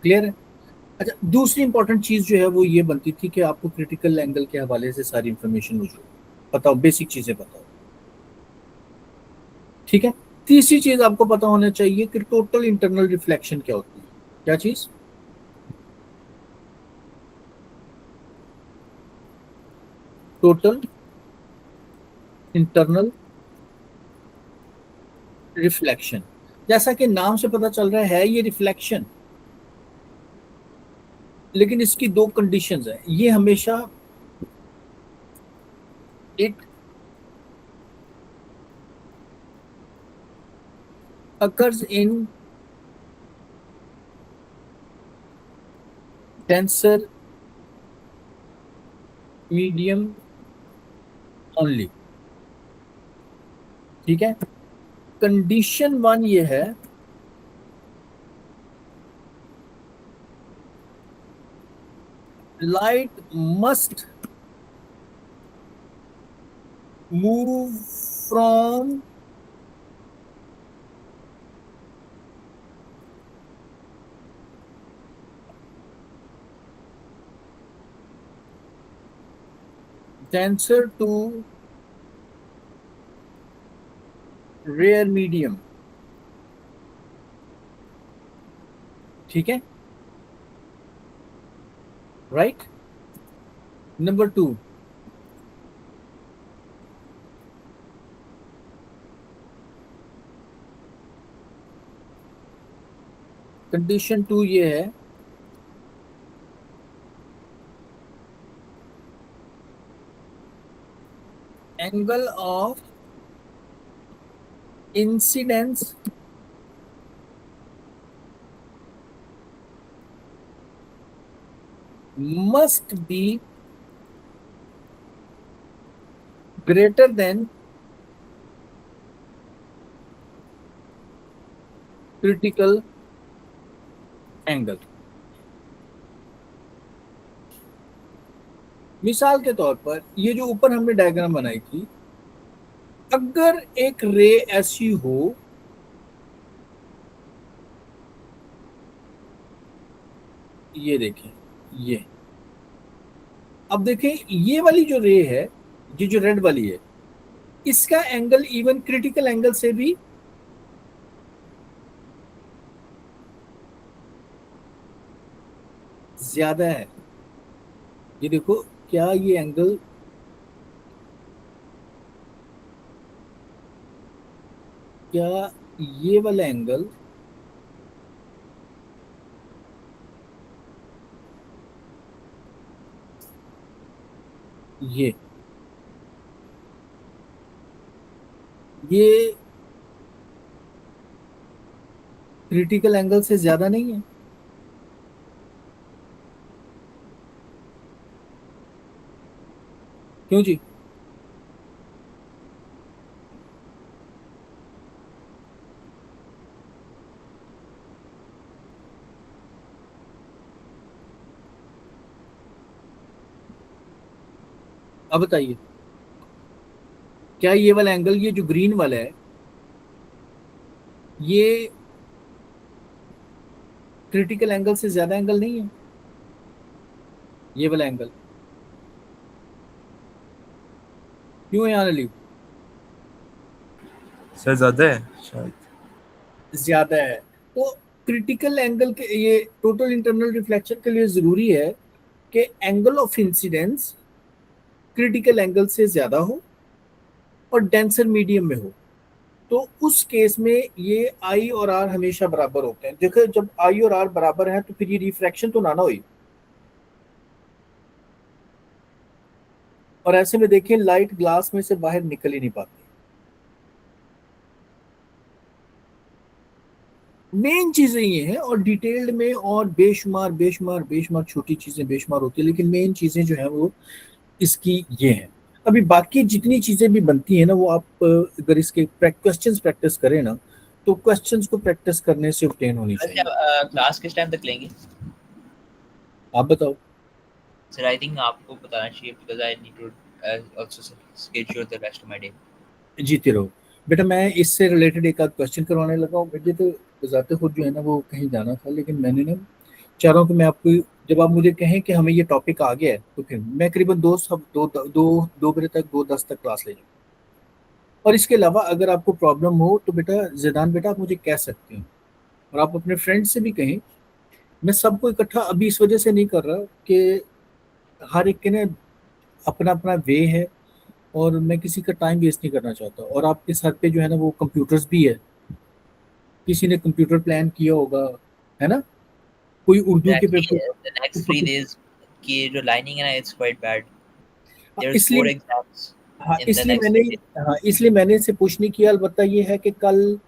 क्लियर है? अच्छा, दूसरी इंपॉर्टेंट चीज जो है वो ये बनती थी कि आपको क्रिटिकल एंगल के हवाले से सारी इंफॉर्मेशन मुझे पता हो, बेसिक चीजें पता हो। ठीक है। तीसरी चीज आपको पता होना चाहिए कि टोटल इंटरनल रिफ्लेक्शन क्या होती है। क्या चीज? Total internal reflection. जैसा कि नाम से पता चल रहा है ये रिफ्लेक्शन, लेकिन इसकी दो कंडीशंस है। ये हमेशा it occurs in denser medium only। ठीक है। कंडीशन वन ये है, light must move from denser to rare medium। ठीक है, right. Number two, condition two ये है, angle of incidence must be greater than critical angle. मिसाल के तौर पर ये जो ऊपर हमने डायग्राम बनाई थी, अगर एक रे ऐसी हो, ये देखें, ये अब देखें, ये वाली जो रे है, ये जो रेड वाली है, इसका एंगल इवन क्रिटिकल एंगल से भी ज्यादा है। ये देखो, क्या ये एंगल, क्या ये वाला एंगल ये ये क्रिटिकल एंगल से ज्यादा नहीं है? क्यों जी? अब बताइए, क्या ये वाला एंगल, ये जो ग्रीन वाला है, ये क्रिटिकल एंगल से ज्यादा एंगल नहीं है? ये वाला एंगल क्यों है अली? सर ज्यादा है शायद। ज्यादा है। तो क्रिटिकल एंगल के, ये टोटल इंटरनल रिफ्लेक्शन के लिए जरूरी है कि angle of incidence critical angle से ज्यादा हो और डेंसर मीडियम में हो। तो उस केस में ये आई और आर हमेशा बराबर होते हैं। देखो, जब आई और आर बराबर है तो फिर ये रिफ्रैक्शन तो ना हुई। और ऐसे में देखिए, लाइट ग्लास में से बाहर निकल ही नहीं पाती। मेन चीजें ये हैं, और डिटेल्ड में और बेशुमार बेशुमार बेशुमार छोटी चीजें बेशुमार होती है, लेकिन मेन चीजें जो है वो इसकी ये है। अभी बाकी जितनी चीजें भी बनती है ना, वो आप अगर इसके क्वेश्चंस प्रैक्टिस करें ना, तो क्वेश्चंस को प्रैक्टिस करने से ऑब्टेन होनी चाहिए। अच्छा, क्लास किस टाइम तक लेंगे? आप बताओ। सर आई थिंक आपको बताना चाहिए, because I need to also schedule the rest of my day. जीते रहो बेटा। मैं इससे रिलेटेड एक आध क्वेश्चन करवाने लगा हूँ। मुझे तो बजाते खुद जो है ना वो कहीं जाना था, लेकिन मैंने ना चाह रहा हूँ कि मैं आपको, जब आप मुझे कहें कि हमें ये टॉपिक आ गया है, तो फिर मैं करीबन दो बजे तक 2:10 तक क्लास ले जाऊँ। और इसके अलावा अगर आपको प्रॉब्लम हो तो बेटा जैदान बेटा आप मुझे कह सकते हैं, और आप अपने फ्रेंड से भी कहें। मैं सबको इकट्ठा अभी इस वजह से नहीं कर रहा कि हर एक के ना अपना अपना वे है, और मैं किसी का टाइम वेस्ट नहीं करना चाहता। और आपके सर पे जो है ना वो कंप्यूटर्स भी है, किसी ने कंप्यूटर प्लान किया होगा, है ना, कोई उर्दू के paper. Actually the next 3 days की जो लाइनिंग है ना, it's quite bad. There is 4 इसलिए एग्जाम्स हाँ इन द इसलिए नेक्स्ट मैंने 3 डेज। हाँ इसलिए मैंने इसे पुश नहीं किया। अलबत्ता ये है कि कल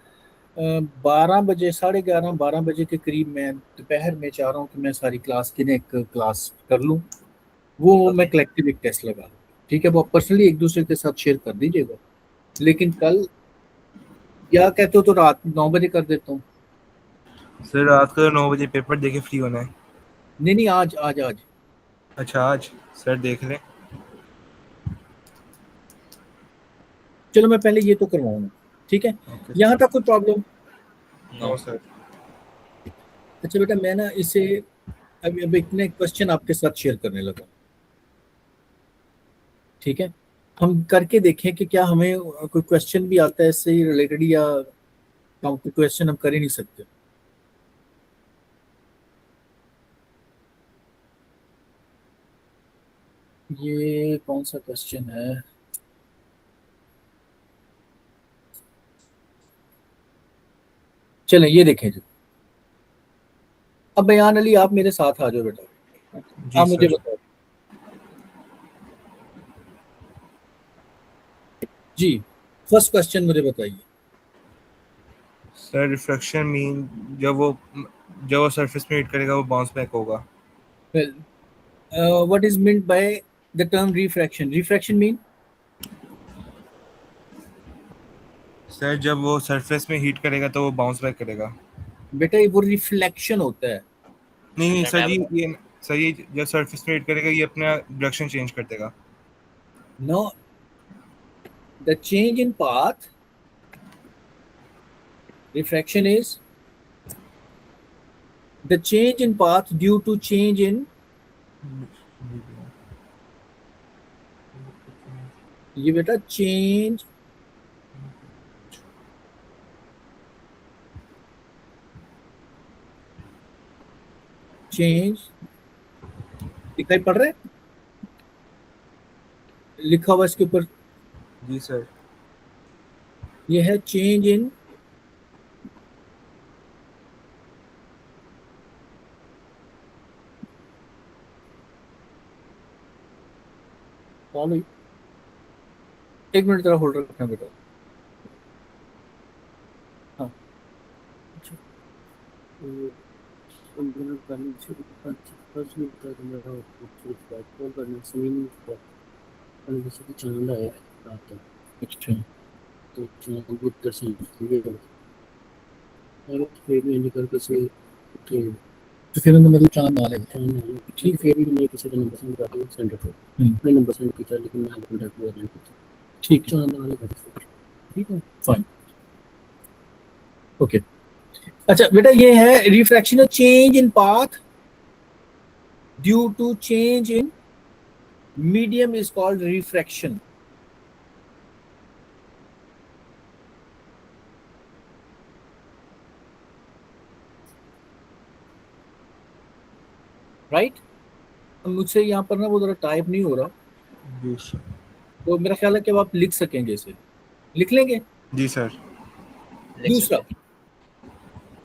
12 बजे, 11:30 12 बजे के करीब मैं दोपहर में चाह रहा हूँ कि मैं सारी क्लास की ना एक क्लास कर लूँ। वो मैं ओके कलेक्टिव एक टेस्ट लगा लूँ। ठीक है, वो आप पर्सनली एक दूसरे के साथ शेयर कर दीजिएगा। लेकिन कल, या कहते हो तो रात 9 बजे कर देता हूँ। सर रात को 9 बजे पेपर देके फ्री होना है। नहीं नहीं, आज आज आज। अच्छा आज सर देख लें। चलो मैं पहले ये तो करवाऊंगा। ठीक है, ओके यहाँ सर। तक कोई प्रॉब्लम? नो। No sir. अच्छा बेटा, मैं ना इसे अभी इतने क्वेश्चन आपके साथ शेयर करने लगा। ठीक है, हम करके देखें कि क्या हमें कोई क्वेश्चन भी आता है इससे रिलेटेड, या हम कोई क्वेश्चन हम कर ही नहीं सकते। ये कौन सा क्वेश्चन है? चलें ये देखें जी। अब बयान अली आप मेरे साथ आ जाओ बेटा, जी आप मुझे सर। बताओ जी। फर्स्ट क्वेश्चन मुझे बताइए। सर रिफ्लेक्शन मीन जब वो सरफेस में हिट करेगा वो बाउंस बैक होगा। Well, what is meant by the term refraction? Refraction mean sir जब वो सरफेस में हीट करेगा तो वो बाउंस बैक करेगा। बेटा वो रिफ्लेक्शन होता है। नहीं नहीं सर सर मैं जी ये सर ये जब सरफेस में हिट करेगा ये अपना डायरेक्शन चेंज कर देगा। No, the change in path, refraction is the change in path due to change in, ये बेटा चेंज चेंज दिखाई पड़ रहा है, लिखा हुआ इसके ऊपर। जी सर। ये है चेंज इन फॉलो। एक मिनट जरा होल्ड रखना बेटा। हाँ अच्छा, तो उन्होंने पहले से फर्स्ट में बता दिया था, कॉल करने से नहीं पहले जैसे कि चांद आया है रात तक। अच्छा, तो चांद बुध दर्शन ये अगर फिर भी निकल के से तो फिर उन्होंने मतलब चांद ना ले ठीक, फिर भी मैं किसी का नंबर सेंड करता हूँ सेंटर पे। मैं नंबर सेंड किया लेकिन मैं कॉन्टैक्ट हुआ नहीं किया। ठीक, चांद वाले घर से। ठीक है, फाइन, ओके। अच्छा बेटा, ये है refraction, change in path due to change in medium is called refraction. Right? मुझसे यहाँ पर ना वो जरा टाइप नहीं हो रहा, जी सर। तो मेरा ख्याल है कि अब आप लिख सकेंगे, इसे लिख लेंगे। जी सर। लिख सकते दूसरा, हैं।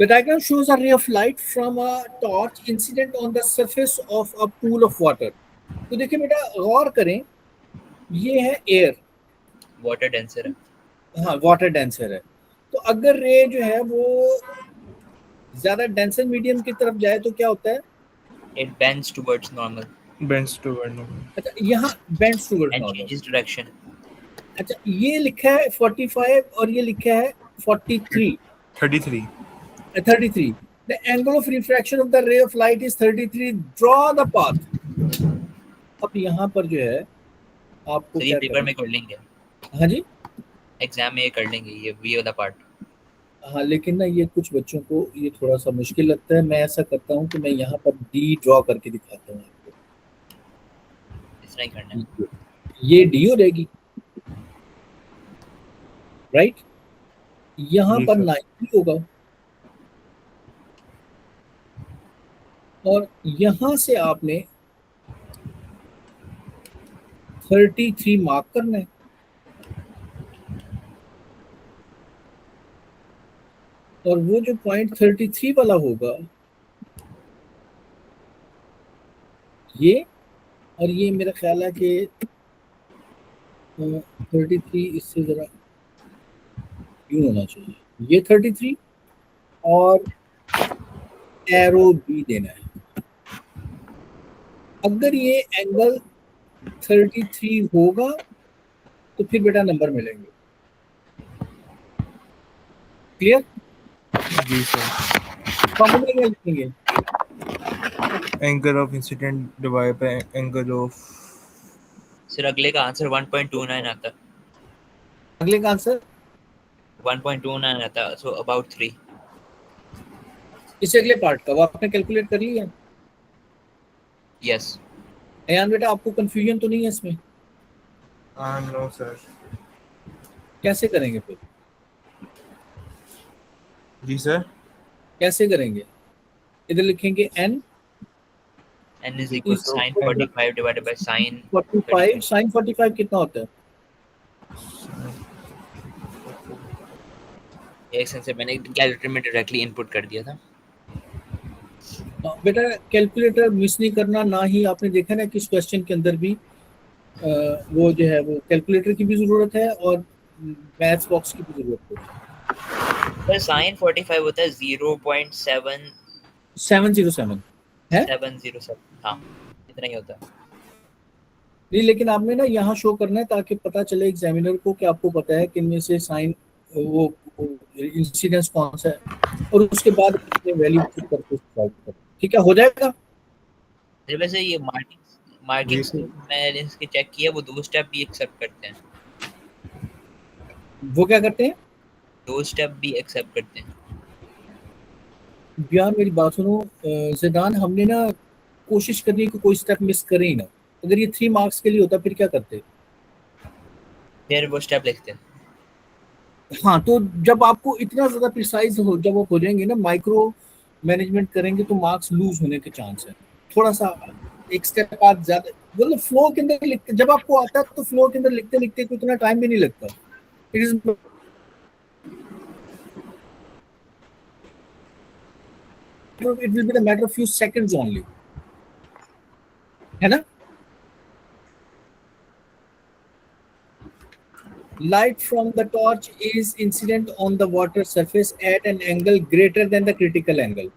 the diagram shows a ray of light from a torch incident on the surface of a pool of water। तो देखिए बेटा गौर करें, ये है एयर, वाटर डेंसर है। हाँ वाटर डेंसर है। तो अगर रे जो है वो ज्यादा डेंसर मीडियम की तरफ जाए तो क्या होता है? It bends towards normal bends toward normal. अच्छा, यहाँ bends towards and normal. changes direction. अच्छा, ये लिखा है 45 और ये लिखा है 43 33। 33। The angle of refraction of the रे of light is 33, draw the path. अब यहाँ पर जो है आपको So ये क्या पेपर में करना कर लेंगे, है? हाँ जी, एग्जाम में ये कर लेंगे, ये वाला पार्ट। हाँ, लेकिन ना ये कुछ बच्चों को ये थोड़ा सा मुश्किल लगता है। मैं ऐसा करता हूँ कि मैं यहाँ पर डी ड्रॉ करके दिखाता हूँ आपको। इस तरह ही करना है। ये डी हो रहेगी, राइट? यहाँ जी पर सर। 90 होगा और यहाँ से आपने 33 मार्क करना है। और वो जो पॉइंट 33 वाला होगा, ये और ये मेरा ख्याल है कि 33 इससे जरा यूं होना चाहिए, ये 33 और एरो भी देना है। अगर ये एंगल 33 होगा तो फिर बेटा नंबर मिलेंगे। क्लियर? जी सर। फॉर्मूले क्या लिखेंगे? Angle of incident divide by angle of. Sir अगले का आंसर 1.29 आता है। अगले का आंसर 1.29 आता है, सो अबाउट 3। इससे अगले पार्ट का वो आपने कैलकुलेट कर लिया? यस। अयान बेटा, आपको कंफ्यूजन तो नहीं है इसमें? No sir. कैसे करेंगे फिर? जी सर। कैसे करेंगे? इधर लिखेंगे n n is equal to sin 45 divided by sin 45। Sign 45 कितना होता है? एक सेकंड से मैंने कैलकुलेटर में डायरेक्टली इनपुट कर दिया था। बेटा कैलकुलेटर मिस नहीं करना, ना ही आपने देखा ना कि इस क्वेश्चन के अंदर भी वो जो है वो कैलकुलेटर की भी जरूरत है और मैथ्स बॉक्स की भी जरूरत है। पर sin 45 होता है 0.7 707 है? 707। हाँ, इतना ही होता है। नहीं, लेकिन आपने ना यहाँ शो करना है ताकि पता चले एग्जामिनर को कि आपको पता है कि इनमें से साइन वो इंसिडेंस कौन सा है, और उसके बाद वैल्यू पुट करके सॉल्व करो। ठीक है, हो जाएगा। फिर वैसे ये जी मार्किंग सर। मैंने इसके चेक किया, वो 2 स्टेप भी एक्सेप्ट करते हैं। वो क्या करते हैं? 2 स्टेप भी एक्सेप्ट करते हैं। यार मेरी बात सुनो, ज़ैदान, हमने ना कोशिश करनी है कि कोई स्टेप मिस करे ही ना। अगर ये 3 मार्क्स के लिए होता फिर क्या करते? फिर वो स्टेप लिखते हैं। हाँ, तो जब आपको इतना ज्यादा प्रिसाइज हो, जब वो हो जाएंगे ना, माइक्रो मैनेजमेंट करेंगे तो मार्क्स लूज होने के चांस है। थोड़ा सा एक स्टेप आप ज्यादा, मतलब फ्लो के अंदर लिखते, जब आपको आता है तो फ्लो के अंदर लिखते लिखते को इतना टाइम भी नहीं लगता। It is it will be the matter of few seconds only, है ना? Light from the torch is incident on the water surface at an angle greater than the critical angle.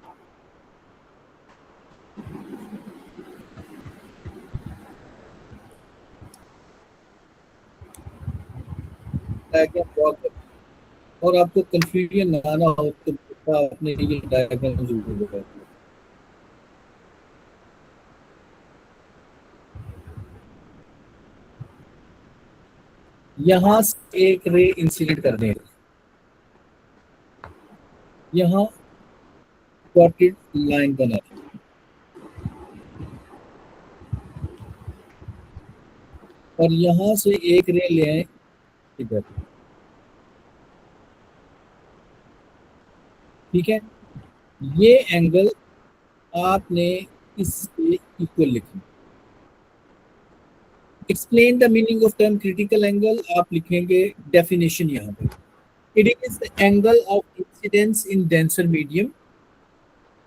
Diagram draw करो और आपको confusion ना आना हो तो आपने ये डायग्राम जरूर लगाया। यहाँ से एक रे इंसिडेंट कर दें, यहाँ डॉटेड लाइन बना है, और यहाँ से एक रे ले आए इधर। ठीक है, ये एंगल आपने इससे इक्वल लिखना। Explain the meaning of term critical angle, आप लिखेंगे डेफिनेशन यहाँ पे, it is the angle of incidence in denser medium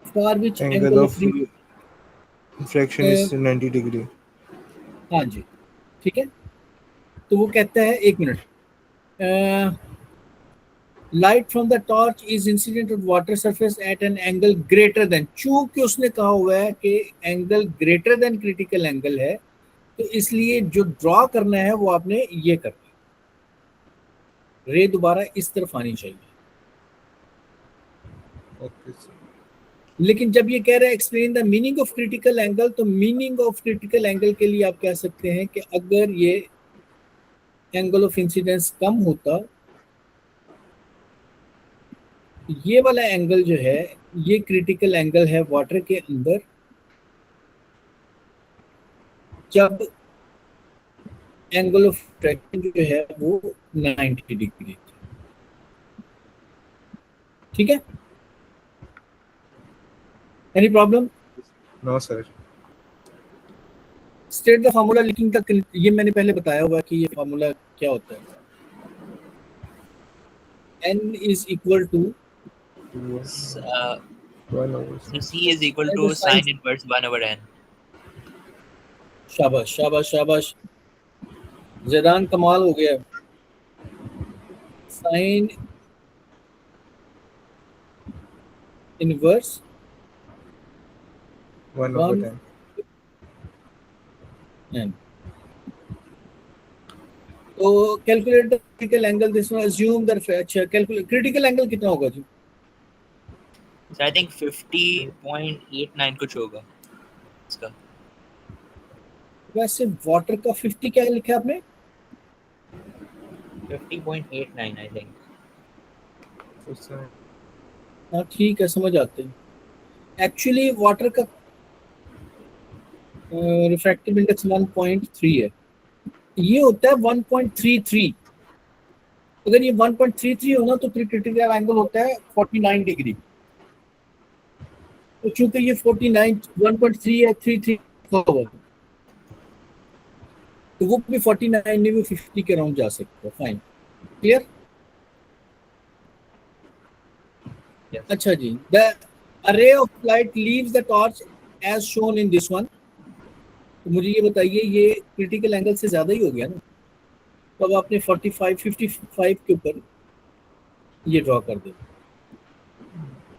for which angle angle of of refraction is 90 degree. हाँ जी, ठीक है। तो वो कहता है, एक minute, light from the torch is incident on water surface at an angle greater than, चूंकि उसने कहा हुआ है कि angle greater than critical angle है, तो इसलिए जो ड्रॉ करना है वो आपने ये करना है, रे दोबारा इस तरफ आनी चाहिए। Okay sir. लेकिन जब ये कह रहा है explain the meaning of critical angle, तो मीनिंग ऑफ क्रिटिकल एंगल के लिए आप कह सकते हैं कि अगर ये एंगल ऑफ इंसिडेंस कम होता, ये वाला एंगल जो है ये क्रिटिकल एंगल है वाटर के अंदर, जब एंगल ऑफ ट्रैक्शन जो है वो 90 डिग्री, ठीक है। Any problem? No sir. State the formula लिखिंग का, ये मैंने पहले बताया हुआ कि ये फार्मूला क्या होता है। n is equal to Uh, 1 over so C is equal to sine inverse 1 over n. शाबाश शाबाश शाबाश, ज़ैदान कमाल हो गया। Sine inverse 1 over 10. n। तो calculate the critical angle, this one assume that, अच्छा कैलकुलेट क्रिटिकल एंगल कितना होगा जी? So I think 50.89 कुछ होगा इसका। वैसे वाटर का 50 क्या लिखा है आपने? 50.89 I think. तो सर हाँ ठीक है, समझ आते हैं। एक्चुअली वाटर का रिफ्रैक्टिव इंडेक्स 1.3 है, ये होता है 1.33। अगर ये 1.33 हो ना तो क्रिटिकल एंगल होता है 49 डिग्री। तो चूंकि ये 49 1.3 है, 33 होगा, तो वो भी 49 नहीं, वो 50 के अराउंड जा सकता है। Fine, clear? Yes. अच्छा जी, the ray of light leaves the torch as shown in this one. तो मुझे ये बताइए, ये क्रिटिकल एंगल से ज्यादा ही हो गया ना, तो अब आपने 45 55 के ऊपर ये ड्रॉ कर दे।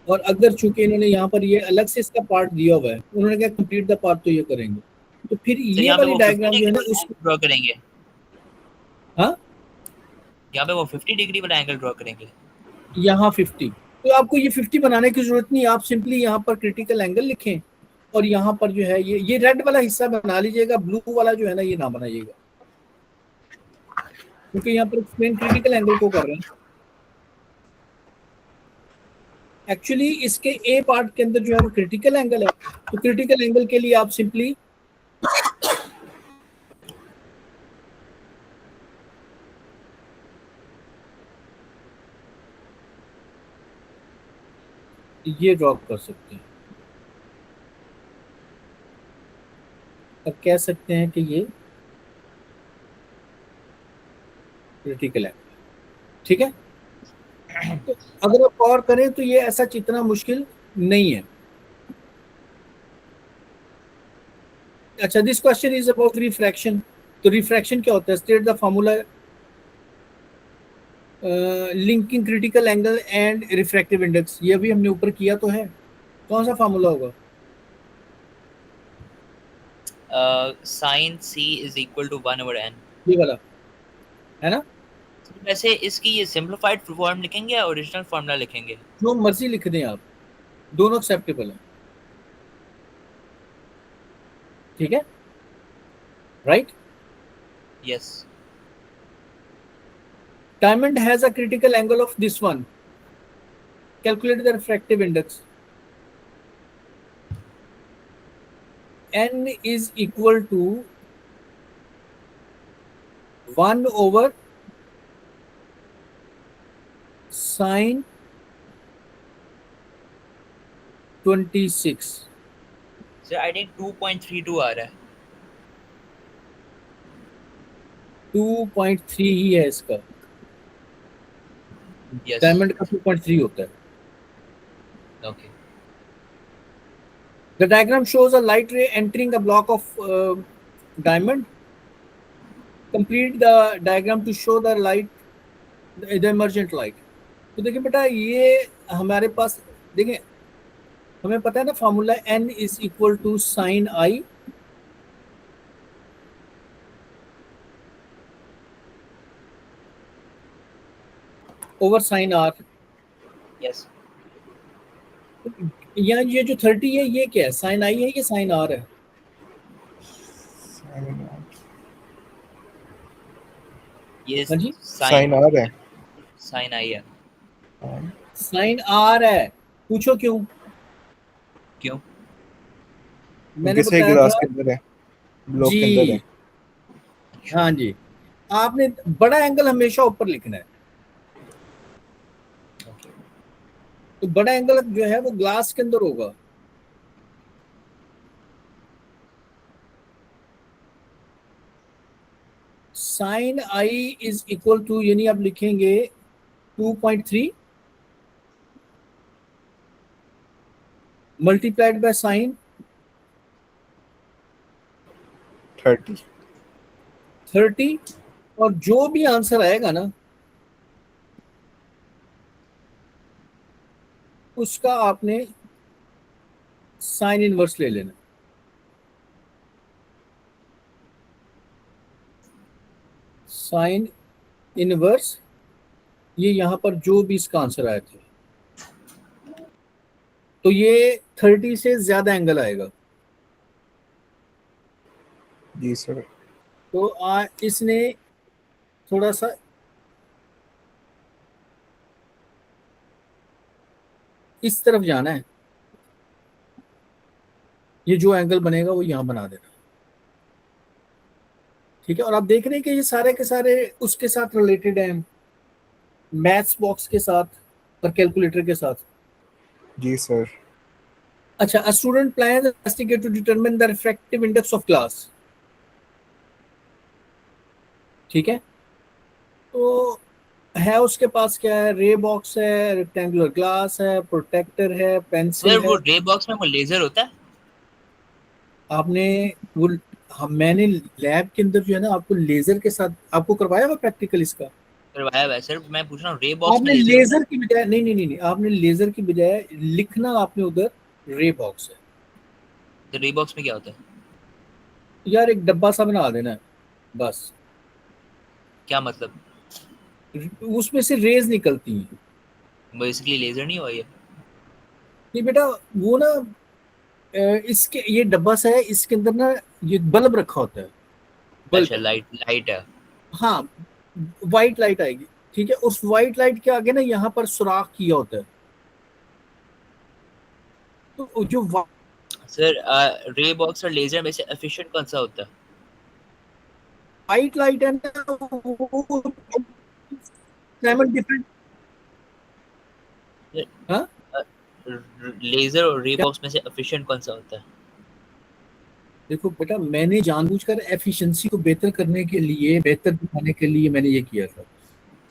और अगर चूंकि इन्होंने यहाँ पर ये अलग से इसका पार्ट दिया हुआ है, उन्होंने कहा कंप्लीट द पार्ट, तो ये करेंगे, तो फिर So ये यहाँ पे वाली वो डायग्राम 50 जो है ना डिग्री उस, ड्रॉ करेंगे। हाँ यहाँ पे वो 50 डिग्री वाला एंगल ड्रॉ करेंगे। यहाँ 50, तो आपको ये 50 बनाने की जरूरत नहीं, आप सिंपली यहाँ पर क्रिटिकल एंगल लिखें और यहाँ पर जो है ये रेड वाला हिस्सा बना लीजिएगा, ब्लू वाला जो है ना ये ना बनाइएगा, क्योंकि यहाँ पर एक्सप्लेन क्रिटिकल एंगल को कर रहे हैं। एक्चुअली इसके ए पार्ट के अंदर जो है वो क्रिटिकल एंगल है, तो क्रिटिकल एंगल के लिए आप सिंपली ये ड्रॉ कर सकते हैं और कह सकते हैं कि ये क्रिटिकल एंगल, ठीक है। तो अगर आप और करें तो ये ऐसा इतना मुश्किल नहीं है। अच्छा, this question is about refraction. तो रिफ्रैक्शन क्या होता है? State the formula linking critical angle and refractive index. ये भी हमने ऊपर किया तो है, कौन सा फार्मूला होगा? Sin C is equal to 1 over n. ये वाला है ना? वैसे इसकी ये सिंप्लीफाइड फॉर्म लिखेंगे या ओरिजिनल फॉर्मूला लिखेंगे? जो मर्जी लिख दें आप, दोनों एक्सेप्टेबल है, ठीक है, right? Yes. Diamond has a critical angle of this one. Calculate the refractive index. N is equal to 1 over sine 26. So I think 2.32 आ रहा है। 2.3 ही है इसका। Yes. डायमंड का 2.3 होता है। Okay. The diagram shows a light ray entering a block of diamond. Complete the diagram to show the light, the emergent light. तो देखिए बेटा, ये हमारे पास, देखिए हमें पता है ना formula, n is equal to sine I over sine R. Yes, यहाँ ये जो 30 है ये क्या है, साइन आई है, ये साइन आर है? ये हाँ जी, साइन साइन आ रहा है। साइन आई है। साइन आर है। पूछो क्यों? क्यों? मैंने क्योंकि सही बताया ग्लास था। के अंदर है, ब्लॉक के अंदर है। जी, हाँ जी, आपने बड़ा एंगल हमेशा ऊपर लिखना है। ओके। तो बड़ा एंगल जो है वो ग्लास के अंदर होगा। Sine I is equal to, यानी आप लिखेंगे 2.3 मल्टीप्लाइड बाय साइन 30। 30, और जो भी आंसर आएगा ना उसका आपने साइन इनवर्स ले लेना। साइन इनवर्स, ये यहां पर जो भी इसका आंसर आया था, तो ये 30 से ज्यादा एंगल आएगा। जी सर। तो इसने थोड़ा सा इस तरफ जाना है। ये जो एंगल बनेगा वो यहां बना देना। ठीक है, और आप देख रहे हैं कि ये सारे के सारे उसके साथ रिलेटेड हैं, मैथ्स बॉक्स के साथ और कैलकुलेटर के साथ। जी सर। अच्छा, a student plans investigate to determine the refractive index of glass. ठीक है, तो है उसके पास क्या है, रे बॉक्स है, रेक्टेंगुलर ग्लास है, प्रोटेक्टर है, सर पेंसिल वो है। रे बॉक्स में वो लेजर होता है? आपने वो, मैंने लैब के अंदर जो है ना आपको लेजर के साथ आपको करवाया हुआ प्रैक्टिकल इसका। करवाया हुआ है सर, मैं पूछ रहा हूँ रे बॉक्स में आपने लेजर होता है? लेजर की बजाय, नहीं नहीं नहीं नहीं, आपने लेजर की बजाय लिखना आपने उधर रे बॉक्स है। तो रे बॉक्स में क्या होता है? यार एक डब्बा सा बना देना है बस। क्या मतलब? उसमें से रेज निकलती हैं। बेसिकली लेजर नहीं हुआ ये? नहीं बेटा, वो ना इसके ये डब्बा सा है, इसके अंदर ना ये बल्ब रखा होता है, अच्छा, बल्ब। लाइट लाइट है। हाँ, वाइट लाइट आएगी। ठीक है, उस वाइट लाइट के आगे ना यहाँ पर सुराख किया होता है। तो जो सर रे बॉक्स और लेजर में से एफिशिएंट कौन सा होता है? वाइट लाइट है ना वो डिफरेंट। हाँ, लेजर और रे क्या? बॉक्स में से एफिशिएंट कौन सा होता है? देखो बेटा, मैंने जानबूझकर एफिशिएंसी को बेहतर करने के लिए, बेहतर दिखाने के लिए मैंने ये किया था।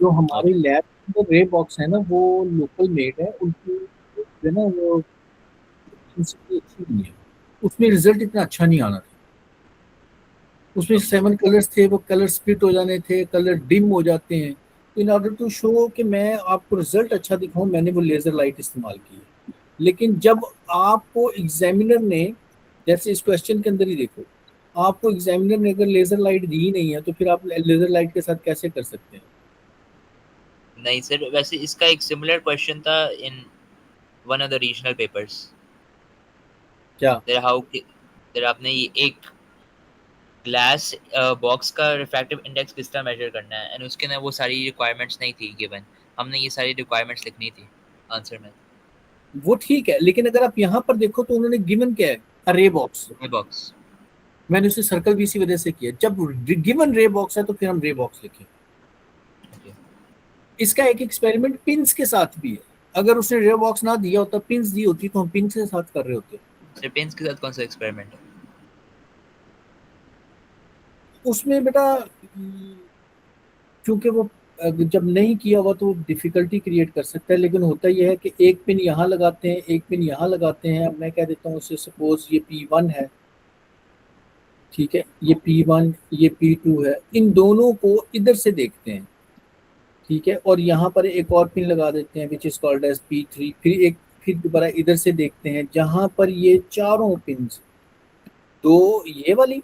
जो हमारी ओके। लैब में रे बॉक्स है ना वो लोकल मेड है, उनकी जो है ना वो efficiency अच्छी नहीं है, उसमें रिजल्ट इतना अच्छा नहीं आना था। उसमें ओके। 7 कलर्स थे, वो कलर स्प्लिट हो जाने थे, कलर डिम हो जाते हैं। तो इन ऑर्डर टू शो कि मैं आपको रिजल्ट अच्छा दिखाऊं, मैंने वो लेजर लाइट इस्तेमाल की है। लेकिन जब आपको एग्जामिनर ने, जैसे इस क्वेश्चन के अंदर ही देखो, आपको एग्जामिनर ने अगर लेजर लाइट दी ही नहीं है तो फिर आप लेजर लाइट के साथ कैसे कर सकते हैं? नहीं सर, वैसे इसका एक सिमिलर क्वेश्चन था in one of the regional papers. क्या? देयर हाउ देयर आपने ये एक ग्लास बॉक्स का रिफ्रैक्टिव इंडेक्स किस तरह मेजर करना है, एंड उसके अंदर वो सारी रिक्वायरमेंट्स नहीं थी गिवन। हमने ये सारी रिक्वायरमेंट्स लिखनी थी आंसर में। वो ठीक है, लेकिन अगर आप यहाँ पर देखो तो उन्होंने गिवन क्या है, रे बॉक्स। रे बॉक्स। मैंने उसे सर्कल भी इसी वजह से किया, जब गिवन रे बॉक्स है तो फिर हम रे बॉक्स लिखें। ओके। इसका एक एक्सपेरिमेंट पिंस के साथ भी है। अगर उसने रे बॉक्स ना दिया होता, पिंस दी होती, तो हम पिंस के साथ कर रहे होते। सर पेन्स के साथ कौन सा एक्सपेरिमेंट है? उसमें बेटा चूंकि वो जब नहीं किया हुआ तो डिफिकल्टी क्रिएट कर सकता है, लेकिन होता यह है कि एक पिन यहाँ लगाते हैं, एक पिन यहाँ लगाते हैं। अब मैं कह देता हूँ उसे, सपोज ये P1 है, ठीक है, ये P1, ये P2 है, इन दोनों को इधर से देखते हैं। ठीक है, और यहाँ पर एक और पिन लगा देते हैं which is called as P3। फिर दोबारा इधर से देखते हैं जहां पर ये चारों पिन, दो ये वाली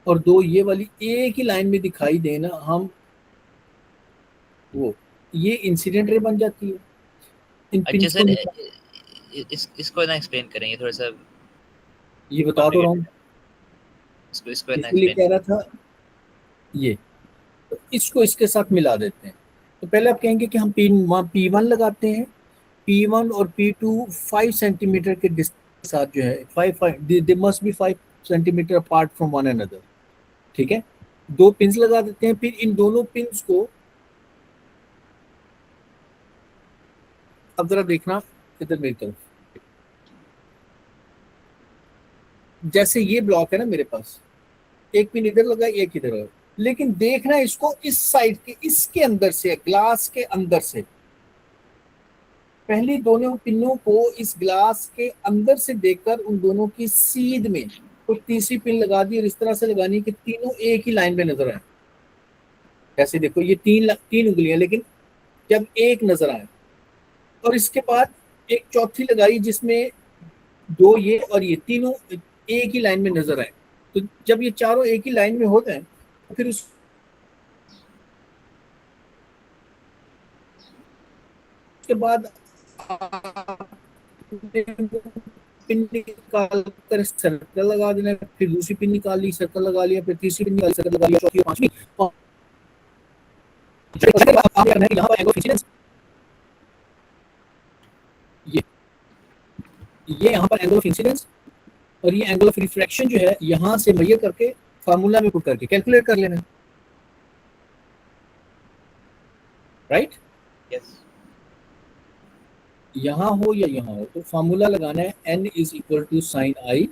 और दो ये वाली एक ही लाइन में दिखाई देना, हम वो ये इंसिडेंट रे बन जाती है इन अच्छा पिंस को सर, निकाल। इसको ना एक्सप्लेन करेंगे थोड़ा सा ये बता तो रहा हूँ, कॉम्प्लिकेटेड है। इसको ना इसलिए एक्सप्लेन कह करें। रहा था ये, तो इसको इसके साथ मिला देते हैं। तो पहले आप कहेंगे कि हम P1 लगाते हैं। P1 और P2 5 सेंटीमीटर के डिस्टेंस के साथ जो है, five they must be 5 centimetre apart from one another. ठीक है, दो पिंस लगा देते हैं। फिर इन दोनों पिंस को, अब जरा देखना इधर मेरी तरफ, जैसे ये ब्लॉक है ना मेरे पास, एक पिन इधर लगा एक इधर लगा, लेकिन देखना इसको इस साइड के, इसके अंदर से, ग्लास के अंदर से, पहली दोनों पिनों को इस ग्लास के अंदर से देखकर उन दोनों की सीध में तो तीसरी पिन लगा दी, और इस तरह से लगानी कि तीनों एक ही लाइन में नजर आए। जैसे देखो ये तीन उंगलियां, लेकिन जब एक नजर आए, और इसके बाद एक चौथी लगाई जिसमें दो ये और ये तीनों एक ही लाइन में नजर आए। तो जब ये चारों एक ही लाइन में हो जाए तो फिर उसके बाद पिन निकाल कर सर्कल लगा देना, फिर दूसरी पिन निकाली सर्कल लगा लिया, फिर तीसरी पिन निकाली सर्कल लगा लिया, चौथी पांचवी। यहाँ पर एंगल ऑफ इंसिडेंस, ये ये यहाँ पर एंगल ऑफ इंसिडेंस और ये एंगल ऑफ रिफ्रैक्शन जो है यहाँ से मेजर करके फार्मूला में पुट करके कैलकुलेट कर लेना, राइट। यस यहाँ हो या यहाँ हो तो फार्मूला लगाना है, n is equal to sine I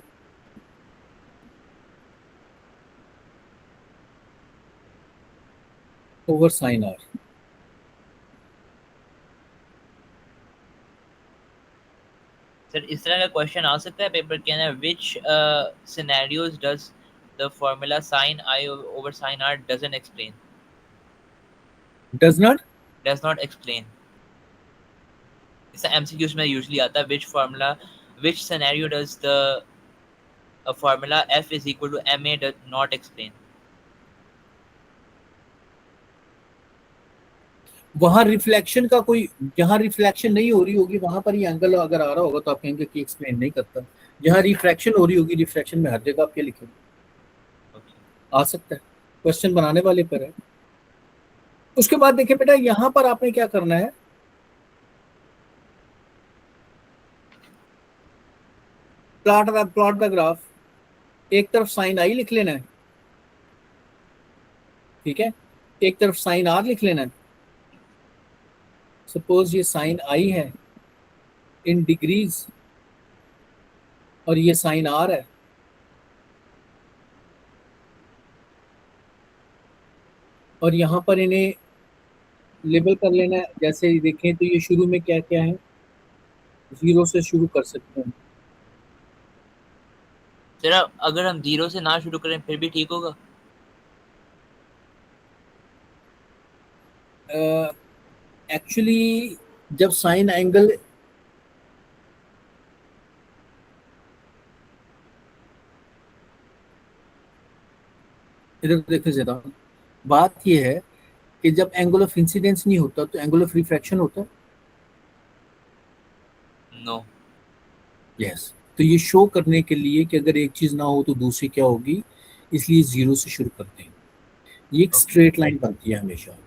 over sine R. Sir, इस तरह का क्वेश्चन आ सकता है पेपर के अंदर, which scenarios does the formula sin i over sin r does not, does not explain। इसका एमसीक्यूज में यूजुअली आता है, which scenario does the formula f is equal to ma does not explain। वहां reflection का कोई, जहां reflection नहीं हो रही होगी वहां पर ये एंगल अगर आ रहा होगा तो आप कहेंगे कि एक्सप्लेन नहीं करता। जहां रिफ्रैक्शन हो रही होगी, रिफ्रैक्शन में हर जगह आप क्या लिखेंगे, Okay। आ सकता है, क्वेश्चन बनाने वाले पर है। उसके बाद देखिए बेटा, यहां पर आपने क्या करना है, प्लॉट द ग्राफ, एक तरफ साइन आई लिख लेना है, ठीक है, एक तरफ साइन आर लिख लेना है। सपोज ये साइन आई है इन डिग्रीज और ये साइन आर है, और यहां पर इन्हें लेबल कर लेना है। जैसे देखें तो ये शुरू में क्या क्या है, जीरो से शुरू कर सकते हैं। सर, अगर हम जीरो से ना शुरू करें फिर भी ठीक होगा? एक्चुअली जब साइन एंगल, इधर देखो जरा, बात यह है कि जब एंगल ऑफ इंसिडेंस नहीं होता तो एंगल ऑफ रिफ्रैक्शन होता है। नो। यस, तो ये शो करने के लिए कि अगर एक चीज ना हो तो दूसरी क्या होगी, इसलिए जीरो से शुरू करते हैं। ये एक ओके। स्ट्रेट लाइन बनती है हमेशा,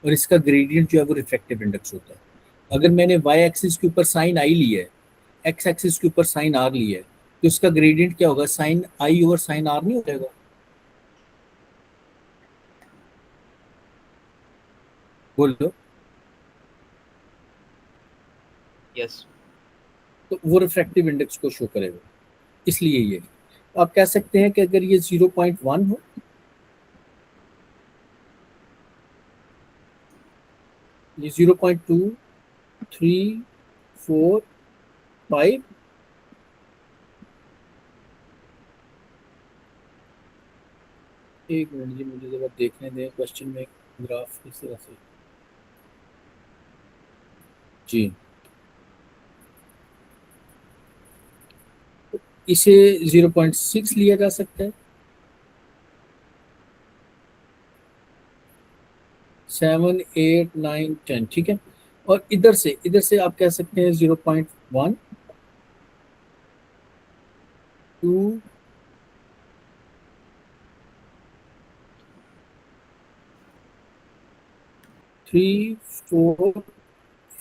और इसका ग्रेडियंट जो है वो रिफ्रैक्टिव इंडेक्स होता है। अगर मैंने वाई एक्सिस के ऊपर साइन आई लिया है, एक्स एक्सिस के ऊपर साइन आर लिया है, तो इसका ग्रेडियंट क्या होगा, sine I over sine R नहीं हो जाएगा। बोलो। यस। तो वो रिफ्रैक्टिव इंडेक्स को शो करेगा, इसलिए ये आप कह सकते हैं कि अगर ये 0.1 हो, ये 0.2, 3, 4, 5, एक मिनट जी मुझे जरा देखने दें क्वेश्चन में ग्राफ किस तरह से। जी, इसे 0.6 लिया जा सकता है, 7, 8, 9, 10, ठीक है। और इधर से आप कह सकते हैं 0.1, 2, 3, 4,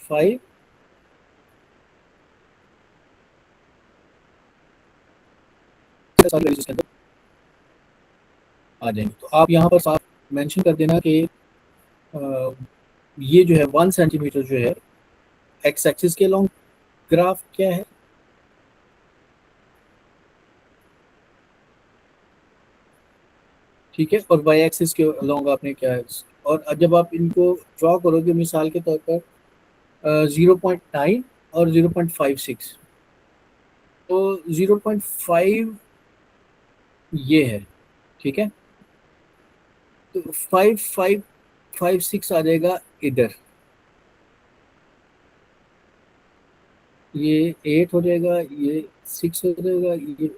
5, सारे values इसके अंदर आ जाएंगे। तो आप यहाँ पर साफ मेंशन कर देना कि ये जो है 1 सेंटीमीटर जो है एक्स एक्सिस के लॉन्ग ग्राफ क्या है, ठीक है, और वाई एक्सिस के अलोंग आपने क्या है। और जब आप इनको ड्रॉ करोगे मिसाल के तौर पर 0.9 और 0.56, तो 0.5 ये है, ठीक है। तो 5, 5, 5, 6 आ जाएगा इधर, ये 8 हो जाएगा, ये 6 हो जाएगा, ये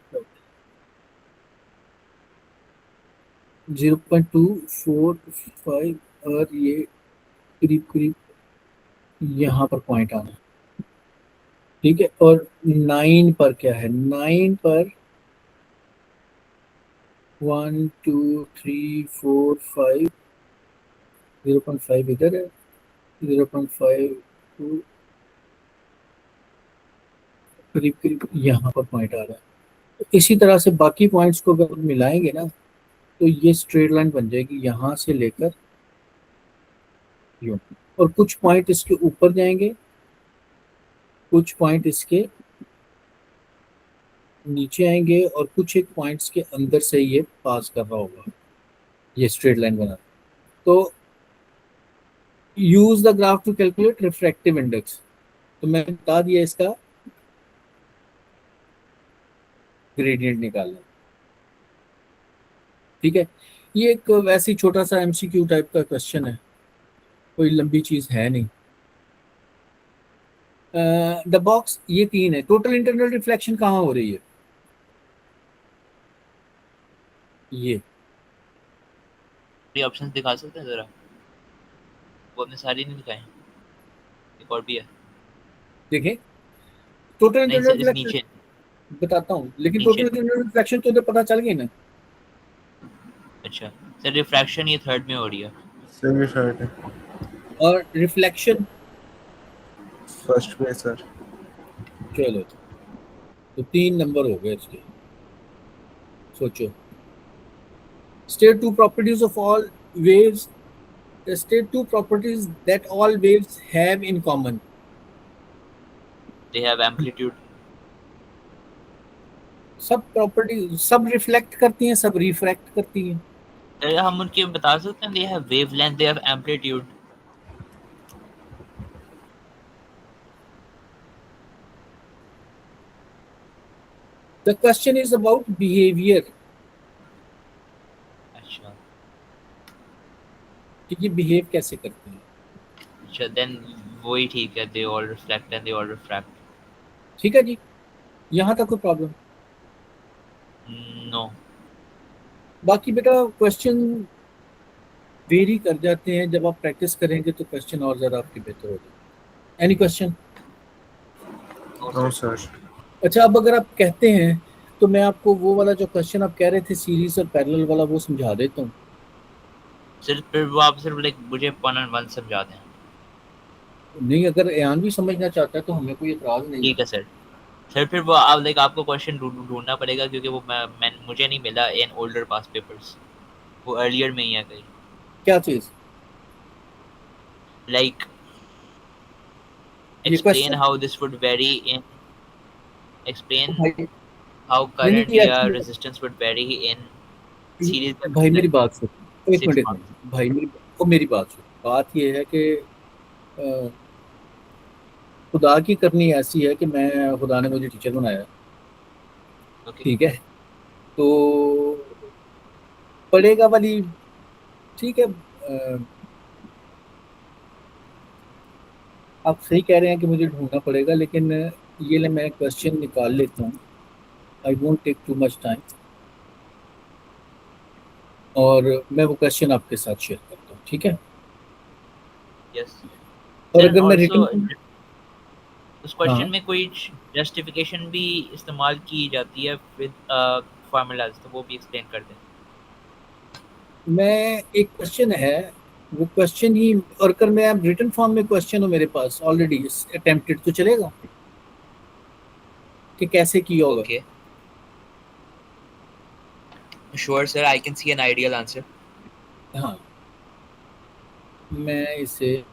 0.245 और ये करीब करीब यहाँ पर पॉइंट आना, ठीक है। और 9 पर क्या है, 9 पर 1, 2, 3, 4, 5, 0.5 इधर है, 0.5 करीब करीब यहाँ पर पॉइंट आ रहा है। तो इसी तरह से बाकी पॉइंट्स को अगर मिलाएंगे ना, तो ये स्ट्रेट लाइन बन जाएगी यहाँ से लेकर यूं। और कुछ पॉइंट इसके ऊपर जाएंगे, कुछ पॉइंट इसके नीचे आएंगे, और कुछ एक पॉइंट्स के अंदर से ये पास कर रहा होगा, ये स्ट्रेट लाइन बना। तो use the graph to calculate refractive index, तो मैंने बता दिया इसका ग्रेडियंट निकालना, ठीक है। ये एक वैसे ही छोटा सा एमसीक्यू टाइप का क्वेश्चन है, कोई लंबी चीज है नहीं। द बॉक्स, ये 3 है, टोटल इंटरनल रिफ्लेक्शन कहाँ हो रही है, ये ये ऑप्शंस दिखा सकते हैं जरा? वो आपने सारी नहीं दिखाए, एक और भी है। देखें। टोटल नहीं इंटरनल सर, इस रिफ्लेक्शन नीचे बताता हूँ, लेकिन टोटल नीचे। इंटरनल रिफ्लेक्शन तो इधर पता चल गई ना। अच्छा सर, रिफ्रैक्शन ये थर्ड में हो रही है। सेमी थर्ड है, और रिफ्लेक्शन, फर्स्ट में सर। चलो तो 3 नंबर हो गए इसके। सोचो, state two properties of all waves, state two properties that all waves have in common. They have amplitude. सब प्रॉपर्टी, सब रिफ्लेक्ट करती हैं, सब रिफ्रैक्ट करती हैं। सर हम उनके बता सकते हैं, they have wavelength, they have amplitude. The question is about behavior, अच्छा कि ये बिहेव कैसे करते हैं, अच्छा, देन वही ठीक है, they all reflect and they all refract. ठीक है जी। यहाँ तक कोई प्रॉब्लम? नो। बाकी बेटा क्वेश्चन वेरी कर जाते हैं, जब आप प्रैक्टिस करेंगे तो क्वेश्चन और ज़्यादा आपके बेहतर हो जाएंगे। Any question? No sir. अच्छा, अब अगर आप कहते हैं तो मैं आपको वो वाला जो क्वेश्चन आप कह रहे थे सीरीज और पैरेलल वाला, वो समझा देता हूँ। सिर्फ फिर वो आप सिर्फ लाइक मुझे 1 on 1 समझा दें। नहीं, अगर एयान भी समझना चाहता है तो हमें कोई एतराज नहीं है। ठीक है सर। सर फिर वो आप लाइक आपको क्वेश्चन ढूंढना पड़ेगा, क्योंकि वो मैं मुझे नहीं मिला इन ओल्डर पास पेपर्स, वो अर्लियर में ही है कहीं। क्या चीज? लाइक ये explain question? how this would vary in explain भाई how नहीं नहीं, current ये या actually resistance would vary in series भाई like मेरी बात सुन, एक 6 मिनट एक marks। मिनट भाई, मेरी बात सुन। बात ये है कि अ, खुदा की करनी ऐसी है कि मैं, खुदा ने मुझे टीचर बनाया, ओके ठीक है। तो पढ़ेगा वाली, ठीक है। आप सही कह रहे हैं कि मुझे ढूंढना पड़ेगा, लेकिन ये ले मैं क्वेश्चन निकाल लेता हूँ। I won't take too much time, और मैं वो क्वेश्चन आपके साथ शेयर करता हूँ, ठीक है? यस। और देन अगर मैं ऑल्सो रिटर्न, उस क्वेश्चन हाँ, में कोई जस्टिफिकेशन भी इस्तेमाल की जाती है विद फार्मूलाज, तो वो भी एक्सप्लेन कर दें। मैं एक क्वेश्चन है, वो क्वेश्चन ही, और अगर मैं अब रिटर्न फॉर्म में क्वेश्चन हो मेरे पास ऑलरेडी अटेम्प्टेड, तो चलेगा कि कैसे किया होगा? Okay, sure sir, I can see an ideal answer. हाँ, मैं इसे,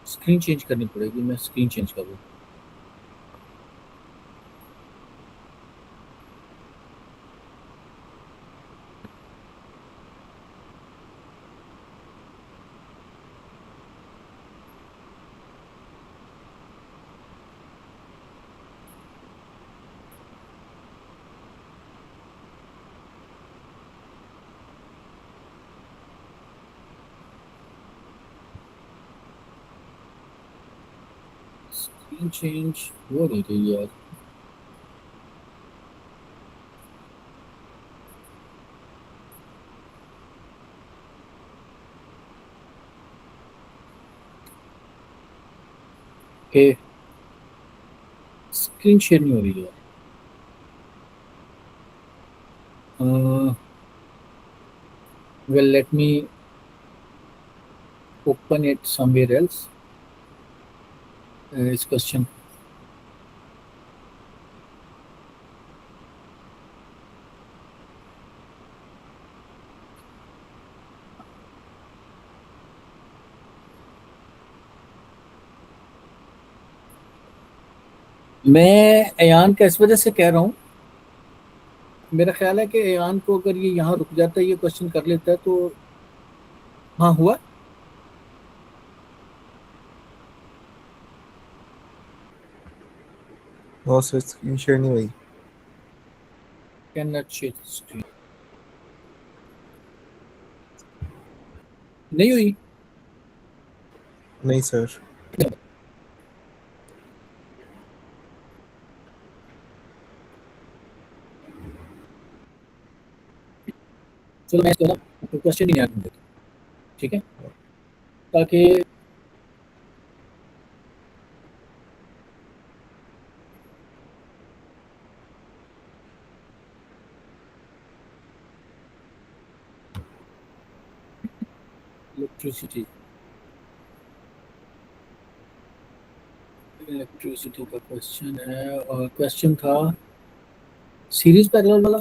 स्क्रीन चेंज करनी पड़ेगी, मैं स्क्रीन चेंज करूँ? स्क्रीन चेंज हो नहीं रही यार। ए, स्क्रीन शेयर नहीं हो रही यार। Well, let me open it somewhere else. इस क्वेश्चन, मैं अयान का इस वजह से कह रहा हूँ, मेरा ख्याल है कि अयान को अगर ये यहाँ रुक जाता है, ये क्वेश्चन कर लेता है तो। हाँ, हुआ। बहुत सर स्क्रीन शेयर नहीं हुई। कैन नॉट शेयर स्क्रीन, नहीं हुई। नहीं सर। चलो मैं इसको ना क्वेश्चन ही नहीं आने देता, ठीक है? ताकि इलेक्ट्रिसिटी, इलेक्ट्रिसिटी का क्वेश्चन है, और क्वेश्चन था सीरीज पैरेलल वाला।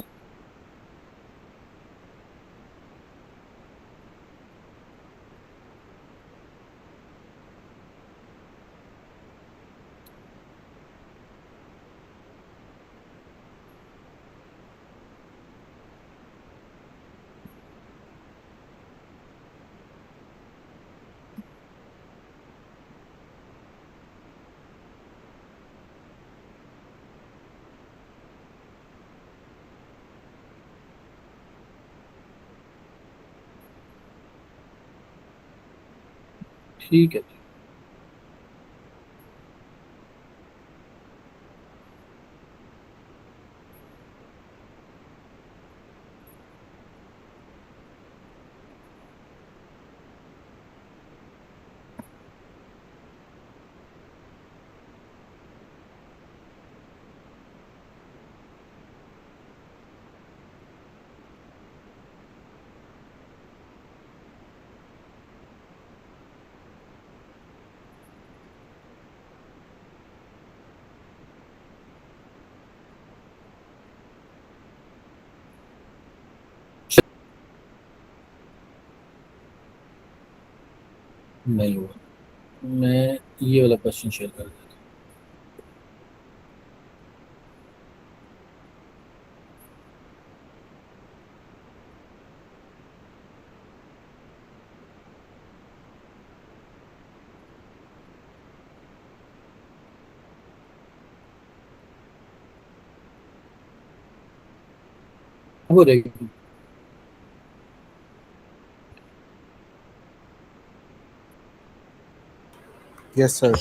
ठीक है। नहीं हुआ। मैं ये वाला क्वेश्चन शेयर कर देता हूँ। हो रहेगी। Yes sir.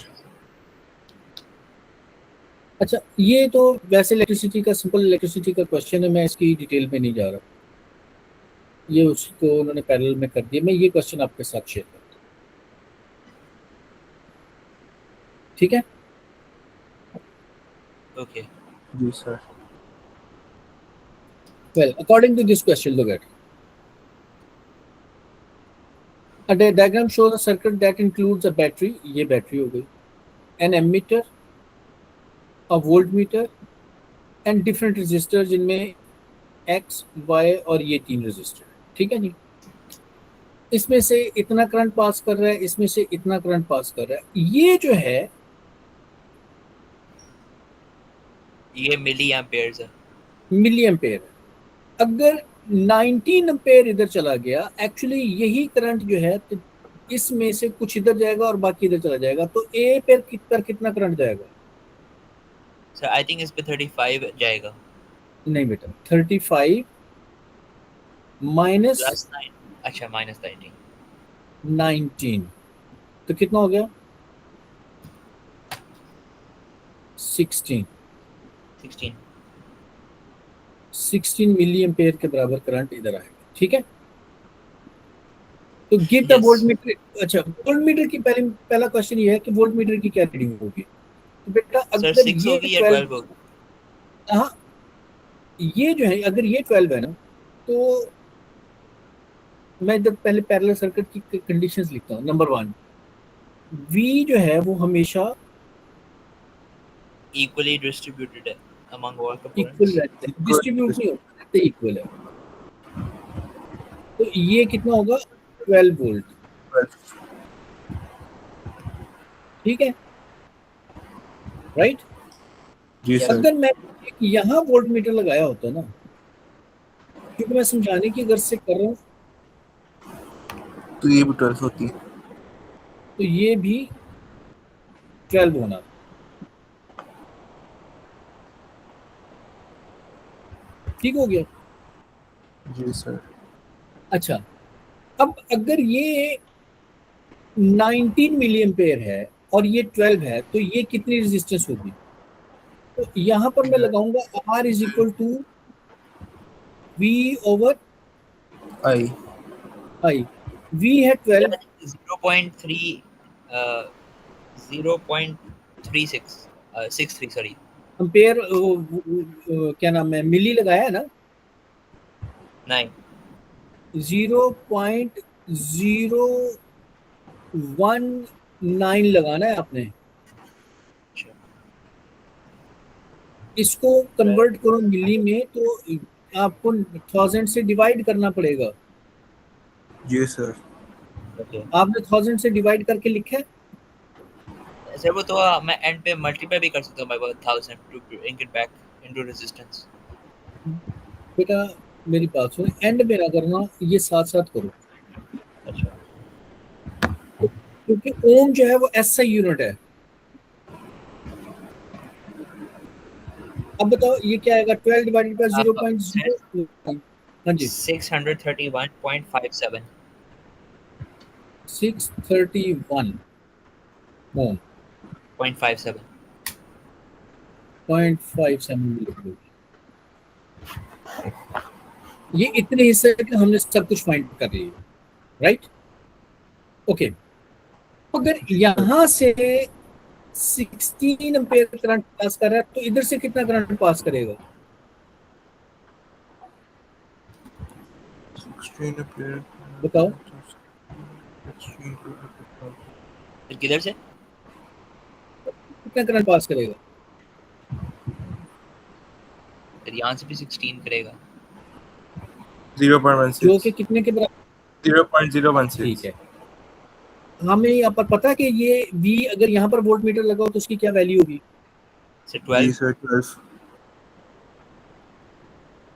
अच्छा, ये तो वैसे इलेक्ट्रिसिटी का, सिंपल इलेक्ट्रिसिटी का क्वेश्चन है, मैं इसकी डिटेल में नहीं जा रहा। ये उसको उन्होंने पैरेलल में कर दिया। मैं ये क्वेश्चन आपके साथ शेयर करता हूँ, ठीक है? ओके। जी sir. Well, according to this question, look at it. A diagram shows a circuit that includes a battery, ये बैटरी हो गई, an ammeter, a voltmeter and different resistors जिनमें X, Y और ये 3 resistor, ठीक है जी? इसमें से इतना करंट पास कर रहा है, इसमें से इतना करंट पास कर रहा है। ये जो है ये मिली एम्पेयर्स है। मिली एम्पेयर है। अगर 19 एम्पेयर इधर चला गया, एक्चुअली यही करंट जो है तो इसमें से कुछ इधर जाएगा और बाकी इधर चला जाएगा, तो ए पर कितना करंट जाएगा? सर आई थिंक इस पे 35 जाएगा। नहीं बेटा, 35 माइनस प्लस 9, अच्छा माइनस 19, 19 तो कितना हो गया? 16 16। 16 मिली एम्पेयर के बराबर करंट इधर आएगा, ठीक है? तो give the Yes. Volt meter. अच्छा, वोल्ट मीटर की पहला क्वेश्चन ये है कि वोल्ट मीटर की क्या रीडिंग होगी? तो बेटा सर अगर 6 ये होगी या 12, 12 होगी? हाँ, ये जो है अगर ये 12 है ना, तो मैं इधर पहले पैरेलल सर्किट की कंडीशंस लिखता हूँ। नंबर 1, V जो है वो हमेशा इक्वली डिस्ट्रीब्यूटेड है अमंग ऑल इक्वल कंपोनेंट्स। रहते हैं, डिस्ट्रीब्यूट नहीं होता, रहते इक्वल है। तो ये कितना होगा? 12 वोल्ट, ठीक है? राइट? जी Yes. सर। अगर मैं यहाँ वोल्ट मीटर लगाया होता ना, क्योंकि मैं समझाने की गर्ज से कर रहा हूँ, तो ये भी 12 होती। तो ये भी 12 होना। ठीक हो गया? जी सर। अच्छा, अब अगर ये 19 मिली एम्पेयर है और ये 12 है, तो ये कितनी रेजिस्टेंस होगी? तो यहाँ पर मैं लगाऊंगा R is equal to V over I. I। V है 12, 0.3 0.36 63 सॉरी। एम्पेयर क्या नाम है, मिली लगाया है ना? 9 0.019 लगाना है आपने। अच्छा। इसको कन्वर्ट करो मिली में, तो आपको 1000 से डिवाइड करना पड़ेगा। जी सर। ओके आपने 1000 से डिवाइड करके लिखा है? सर वो तो मैं एंड पे मल्टीप्लाई भी कर सकता हूं by 1000 to bring it back into resistance. बेटा मेरी बात सुनो, एंड में ना करना, ये साथ साथ करो, अच्छा क्योंकि ओम जो है वो एसआई यूनिट है। अब बताओ ये क्या आएगा? 12 डिवाइडेड बाय 0.0। हाँ जी, 631.57 631 ओम 0.57। 0.57 मिली। ये इतने हिस्से के हमने सब कुछ फाइंड कर लिए, राइट? ओके, अगर यहां से 16 एम्पेयर करंट पास कर रहा है, तो इधर से कितना करंट पास करेगा? 16 एम्पीयर। बताओ। फिर किधर से? कितना करंट पास करेगा? फिर यहाँ से भी 16 करेगा। 0.16। जो कि कितने के बराबर? 0.016। ठीक है, हमें यहाँ पर पता है कि ये V अगर यहाँ पर वोल्ट मीटर लगाओ तो उसकी क्या वैल्यू होगी से जी 12 सर 12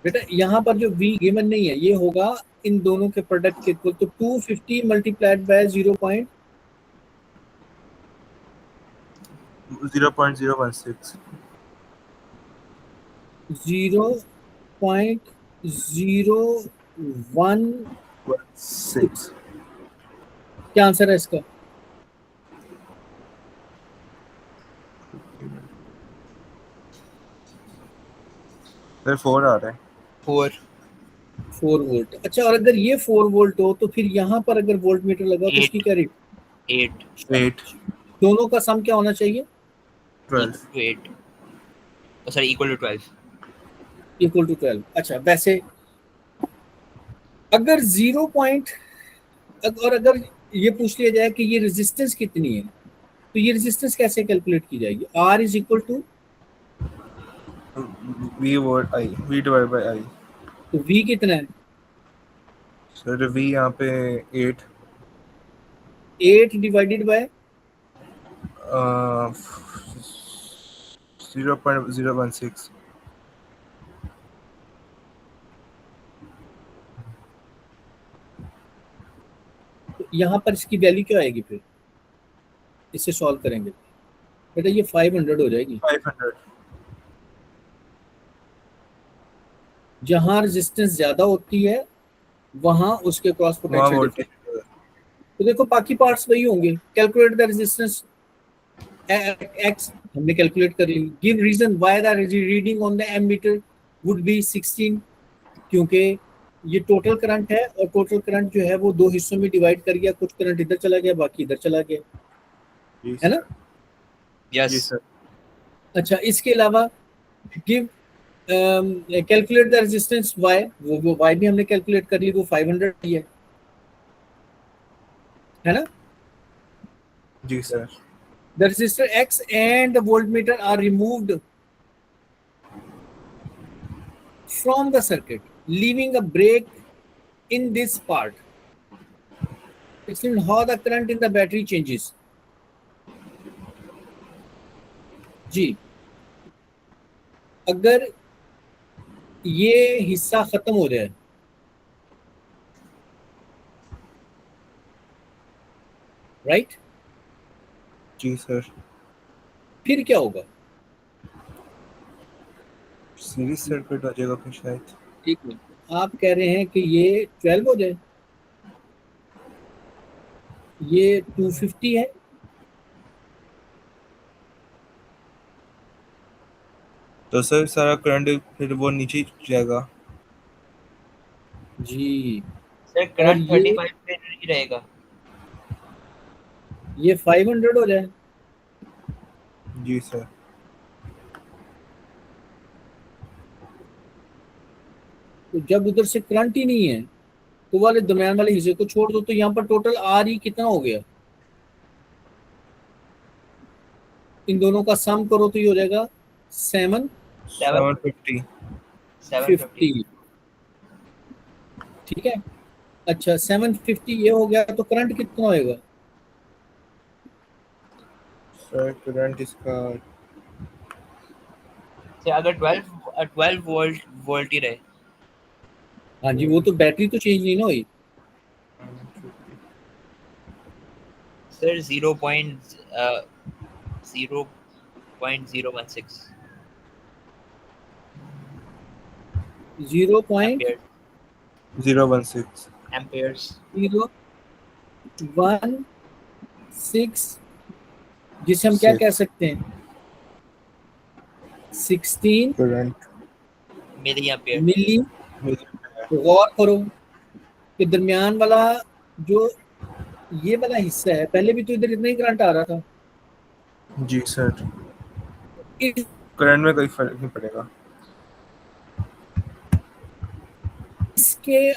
बेटा? यहाँ पर जो V गिवन नहीं है ये होगा इन दोनों के प्रोडक्ट के इक्वल, तो 250 मल्टीप्लाइड बाय 0.0 0.016 0.016। 6 क्या आंसर है इसका? सर 4 आ रहा है 4 4 वोल्ट। अच्छा, और अगर ये 4 वोल्ट हो तो फिर यहाँ पर अगर वोल्ट मीटर लगाओ तो इसकी 8 क्या रेट? 8 8 दोनों का सम क्या होना चाहिए? 12 equal to 8, sorry equal to 12। Equal to 12। अच्छा, वैसे अगर 0 पॉइंट, और अगर ये पूछ लिया जाए कि ये रेजिस्टेंस कितनी है तो ये रेजिस्टेंस कैसे कैलकुलेट की जाएगी? R is equal to, V volt I V divide by I तो V कितना है? सर V यहाँ पे 8 8 डिवाइडेड बाय 0.016 तो यहाँ पर इसकी वैल्यू क्या आएगी फिर इससे सॉल्व करेंगे? बेटा ये 500 हो जाएगी। 500 जहाँ रेजिस्टेंस ज्यादा होती है वहां उसके क्रॉस वहाँ पोटेंशियल वोल्टेज डिफरेंस। तो देखो बाकी पार्ट्स वही होंगे। कैलकुलेट द रेजिस्टेंस एक्स हमने कैलकुलेट कर ली। Give reason why the reading on the ammeter would be 16, क्योंकि ये टोटल करंट है और टोटल करंट जो है वो दो हिस्सों में डिवाइड कर गया, कुछ करंट इधर चला गया बाकी इधर चला गया, जी है ना? सर यस जी सर अच्छा, इसके अलावा give calculate the resistance Y, वो वाई भी हमने कैलकुलेट कर ली, वो 500 ही है ना? जी sir The resistor X and the voltmeter are removed from the circuit, leaving a break in this part. Explain how the current in the battery changes. जी, अगर ये हिस्सा खत्म हो जाए, राइट, जी सर फिर क्या होगा? सीरीज सर्किट आ जाएगा फिर शायद ठीक है, आप कह रहे हैं कि ये 12 हो जाए, ये 250 है, तो सर सारा करंट फिर वो नीचे ही जाएगा जी, सर और करंट 35 पे नहीं रहेगा। ये 500 हो जाए। जी सर तो जब उधर से करंट ही नहीं है तो वाले दरम्यान वाले हिस्से को छोड़ दो, तो यहाँ पर टोटल आर ही कितना हो गया? इन दोनों का सम करो तो ये हो जाएगा 750 750 750। ठीक है, अच्छा 750 ये हो गया, तो करंट कितना होएगा? सर करंट इसका से अगर 12 वोल्ट ही रहे। हाँ जी, वो तो बैटरी तो चेंज नहीं ना हुई। Sir 0.016 0.016, ampere 016 amperes. जिसे हम क्या कह 6 सकते हैं? 16 करंट मिली एम्पियर। मिली। तो गौर करो कि दरमियान वाला जो ये वाला हिस्सा है, पहले भी तो इधर इतना ही करंट आ रहा था। जी सर इस करंट में कोई फर्क नहीं पड़ेगा इसके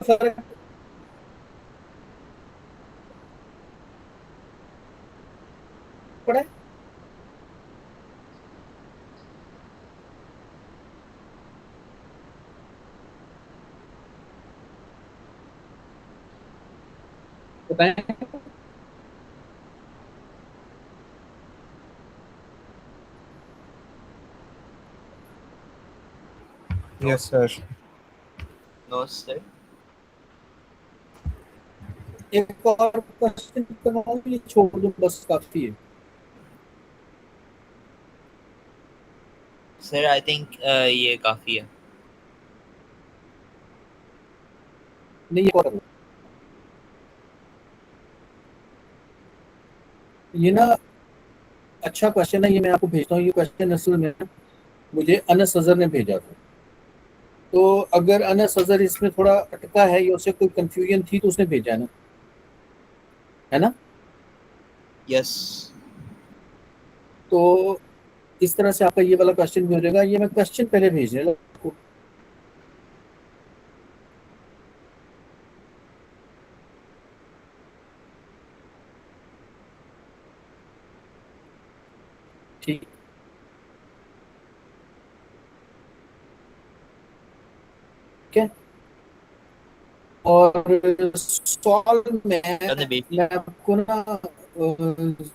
फर्क पड़ा है? बताएं। Yes sir. No sir. एक और क्वेश्चन करवाऊं, ये छोड़ दो बस काफी है। सर आई थिंक ये काफी है। नहीं ये और ये ना अच्छा क्वेश्चन है, ये मैं आपको भेजता हूँ। ये क्वेश्चन असल में मुझे अनस अजहर ने भेजा था। तो अगर अनस अजहर इसमें थोड़ा अटका है या उसे कोई कंफ्यूजन थी तो उसने भेजा है ना। यस। तो इस तरह से आपका ये वाला क्वेश्चन भी हो जाएगा। ये मैं क्वेश्चन पहले भेजने लगा आपको। ठीक है। और सॉल्व में आपने भेज मैं दिया। आपको ना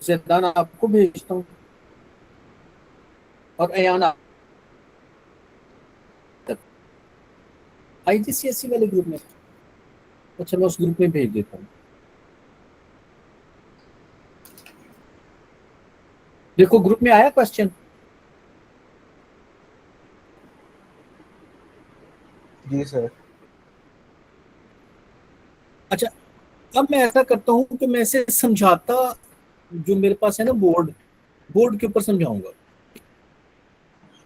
जैदान आपको भेजता हूँ और अयान आईजीसीएसई वाले ग्रुप में। अच्छा मैं उस ग्रुप में भेज देता हूँ। देखो ग्रुप में आया क्वेश्चन। जी सर। अच्छा अब मैं ऐसा करता हूँ कि मैं इसे समझाता, जो मेरे पास है ना बोर्ड, बोर्ड के ऊपर समझाऊंगा।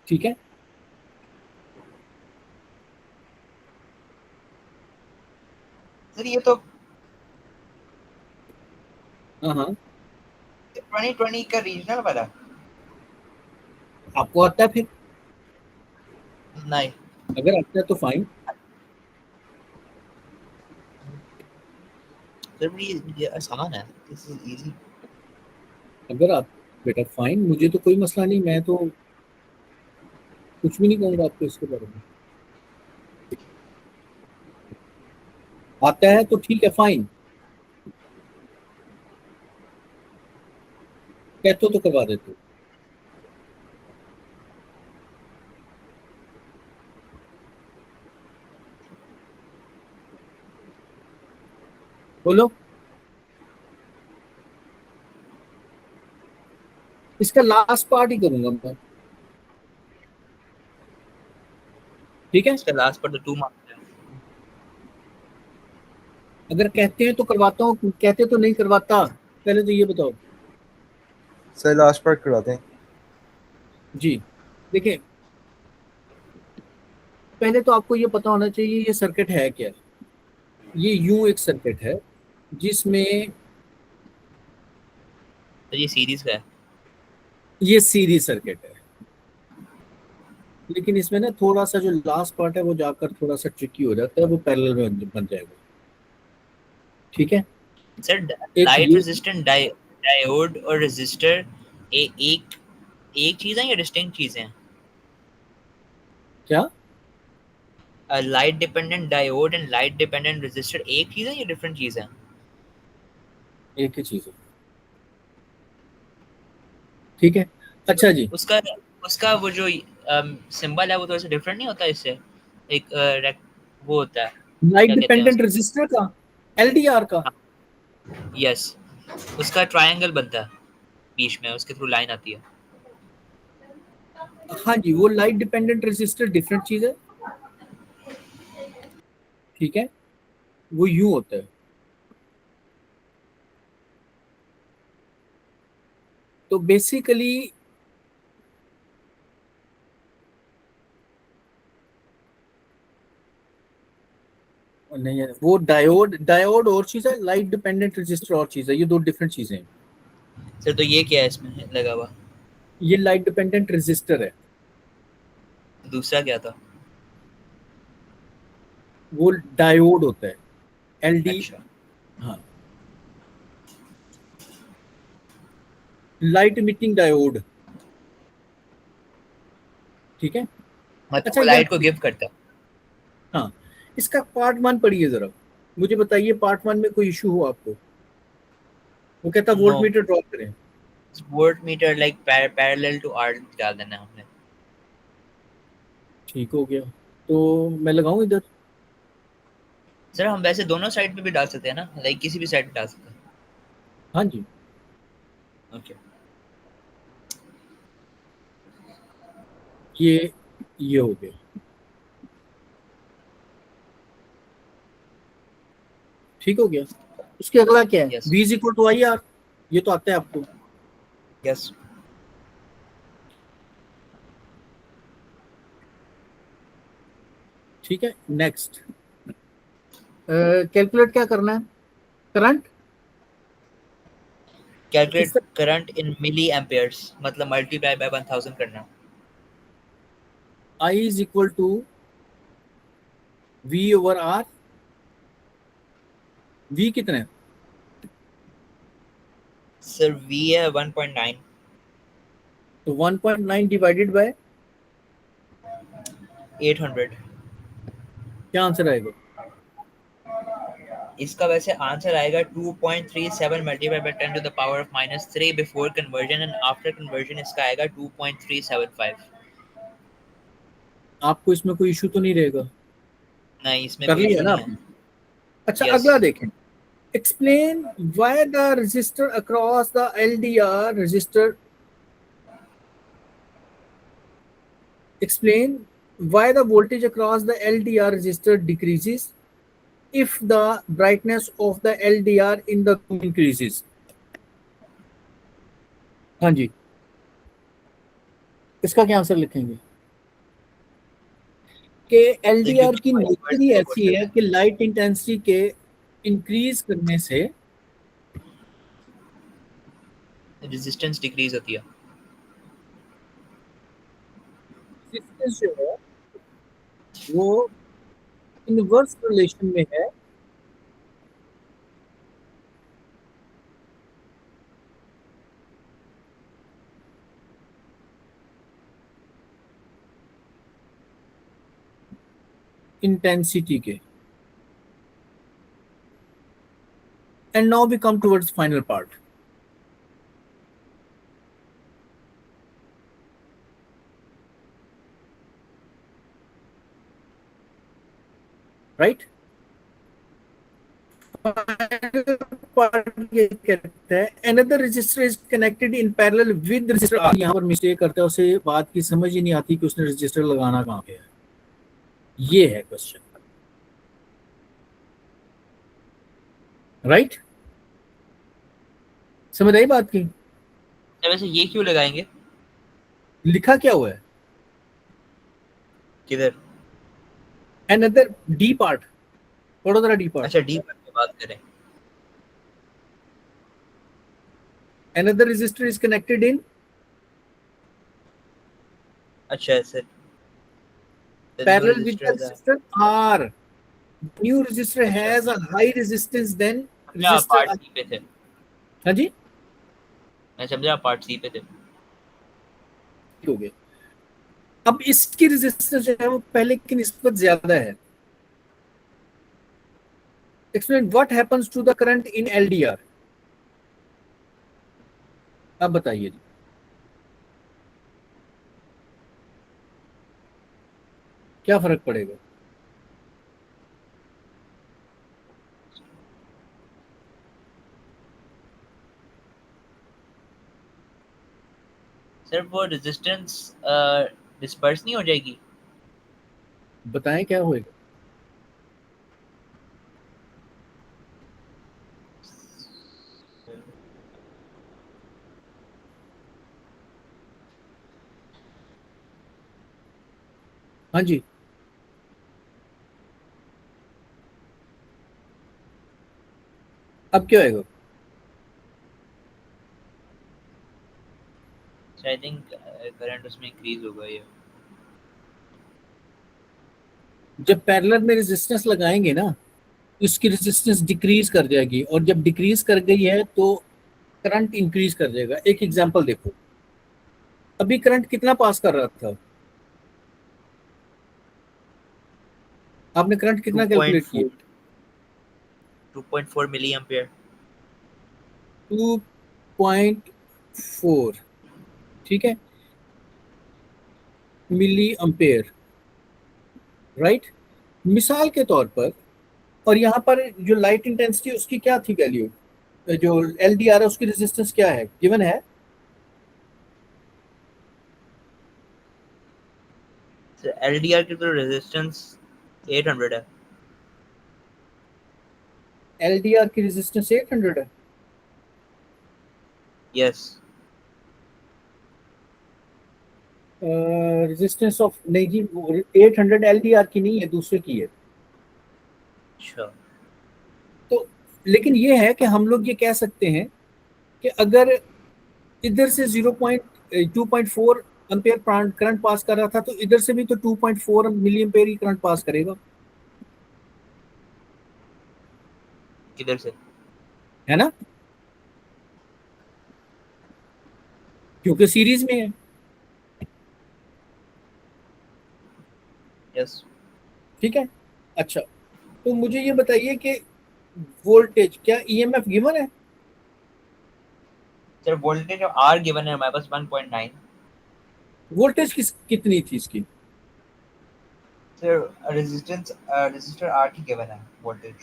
ठीक है। सर ये तो हाँ हाँ 2020 का रीजनल वाला। आपको आता है फिर। नहीं अगर आता है तो फाइन। सर ये आसान है। This is easy. अगर आप बेटा फाइन, मुझे तो कोई मसला नहीं, मैं तो कुछ भी नहीं कहूंगा आपको इसके बारे में। आता है तो ठीक है फाइन, कहते हो तो करवा देते हो। बोलो। इसका लास्ट पार्ट ही करूंगा मैं। ठीक है। इसका लास्ट पर तो 2 मार्क्स है। अगर कहते हैं तो करवाता हूँ, कहते तो नहीं करवाता। पहले तो ये बताओ। सर लास्ट पार्ट करवाते हैं। जी देखिए, पहले तो आपको ये पता होना चाहिए ये सर्किट है क्या। ये यूं एक सर्किट है जिसमें सर ये सीरीज का है। ये सीरीज सर्किट है, लेकिन इसमें ना थोड़ा सा जो लास्ट पार्ट है वो जाकर थोड़ा सा ट्रिकी हो जाता है, वो पैरेलल में बन जाएगा। ठीक है। सर एक लाइट ये रेजिस्टेंट डायोड और रेजिस्टर एक एक चीज है या डिस्टिंक्ट चीजें हैं? क्या, light dependent diode and light dependent resistor एक चीज है या डिफरेंट चीज है? एक ही चीज है। ठीक है। तो अच्छा जी। उसका उसका वो जो सिंबल है वो थोड़ा सा डिफरेंट नहीं होता इससे? एक वो होता है, लाइट क्या कहते हैं डिपेंडेंट उसको? रेजिस्टर का, एलडीआर का। यस। उसका ट्रायंगल बनता है बीच में, उसके थ्रू लाइन आती है। हाँ जी, वो लाइट डिपेंडेंट रेजिस्टर डिफरेंट चीज है। ठीक है। वो यूं होता है। तो बेसिकली नहीं है वो डायोड, डायोड और चीज है, लाइट डिपेंडेंट रेजिस्टर और चीज है, ये दो डिफरेंट चीजें हैं। सर तो ये क्या है इसमें लगा हुआ? ये लाइट डिपेंडेंट रेजिस्टर है। दूसरा क्या था? वो डायोड होता है, एलडी। अच्छा। हाँ, लाइट इमिटिंग डायोड। ठीक है। मतलब अच्छा वो यार, लाइट को गिव करता है। हाँ, इसका पार्ट वन पढ़िए जरा। मुझे बताइए पार्ट वन में कोई इशू हो आपको। वो कहता No. वोल्ट मीटर ड्रॉप करें। Voltmeter like parallel to R डाल देना है हमने। ठीक हो गया, तो मैं लगाऊं इधर? सर हम वैसे दोनों साइड पे भी डाल सकते हैं ना, लाइक किसी भी साइड पे डाल सकते हैं। हाँ जी, ओके ये हो गया। ठीक हो गया। उसके अगला क्या है? Yes v is equal to I R, ये तो आता है आपको। यस ठीक है, नेक्स्ट कैलकुलेट क्या करना है? करंट। कैलकुलेट इसका करंट इन मिली एम्पेयर्स, मतलब मल्टीप्लाई बाय 1000 करना। I is equal to v over R. v कितना है? सर वी है 1.9। तो 1.9 डिवाइडेड बाय 800। क्या आंसर आएगा? इसका वैसे आंसर आएगा 2.37 multiply by 10 to the power of -3 before conversion, and after conversion इसका आएगा 2.375। आपको इसमें कोई इशू तो नहीं रहेगा? नहीं इसमें कर कोई लिया इशू ना नहीं है। आपने? अच्छा, यस अगला देखें। Explain why the register across the LDR register, explain why the voltage across the LDR resistor decreases if the brightness of the LDR in the room increases। हाँ जी, इसका क्या आंसर लिखेंगे? कि तो एलडीआर क्योंकि की हमारी नेचर रिवर्स ही flow ऐसी करते है हैं, कि लाइट इंटेंसिटी के इंक्रीज करने से रेजिस्टेंस डिक्रीज होती है। रेजिस्टेंस जो है वो इनवर्स रिलेशन में है इंटेंसिटी के। And now we come towards final part. Right, part ये कहता है another resistor is connected in parallel with resistor। यहाँ पर मिस्टेक करता है, उसे बात की समझ ही नहीं आती कि उसने रजिस्टर लगाना कहाँ पे है। ये है क्वेश्चन। राइट, समझ आई बात की? तो वैसे ये क्यों लगाएंगे? लिखा क्या हुआ है? किधर? another डी पार्ट, पढ़ो जरा डी पार्ट। अच्छा डी पर की बात करें। another resistor is connected in अच्छा ऐसे the new parallel with the resistor था। resistor R। new resistor अच्छा has a high resistance than समझा आप resistor पार्ट R। सी पे थे, हाँ जी, मैं समझा आप पार्ट सी पे थे। हो गया। अब इसकी रेजिस्टेंस जो है वो पहले की निस्बत ज्यादा है। Explain what happens to the current in LDR. अब बताइए जी, क्या फर्क पड़ेगा? सर वो रेजिस्टेंस डिस्पर्स नहीं हो जाएगी? बताएं क्या होएगा? हाँ जी, अब क्या होएगा? आई थिंक करंट उसमें इंक्रीज होगा ये। जब पैरेलल में रेजिस्टेंस लगाएंगे ना, उसकी रेजिस्टेंस डिक्रीज कर जाएगी, और जब डिक्रीज कर गई है तो करंट इंक्रीज कर जाएगा। एक एग्जांपल देखो, अभी करंट कितना पास कर रहा था? आपने करंट कितना कैलकुलेट किया? 2.4 मिली एम्पियर। 2.4, ठीक है, मिली अम्पेयर, राइट। मिसाल के तौर पर, और यहाँ पर जो लाइट इंटेंसिटी उसकी क्या थी वैल्यू, जो LDR है उसकी रेजिस्टेंस क्या है, गिवन है। LDR की तो रेजिस्टेंस 800 है। LDR की रेजिस्टेंस 800 है। यस। रेजिस्टेंस ऑफ, नहीं जी, 800 LDR की नहीं है, दूसरे की है। अच्छा। तो लेकिन ये है कि हम लोग ये कह सकते हैं कि अगर इधर से 2.4 एम्पेयर करंट पास कर रहा था, तो इधर से भी तो 2.4 मिली एम्पेयर ही करंट पास करेगा, किधर से? है ना, क्योंकि सीरीज में है। यस। ठीक है। अच्छा, तो मुझे ये बताइए कि वोल्टेज, क्या EMF गिवन है? सर वोल्टेज और आर गिवन है हमारे पास 1.9। वोल्टेज कितनी थी इसकी? सर रेजिस्टेंस रेजिस्टर आर की गिवन है voltage.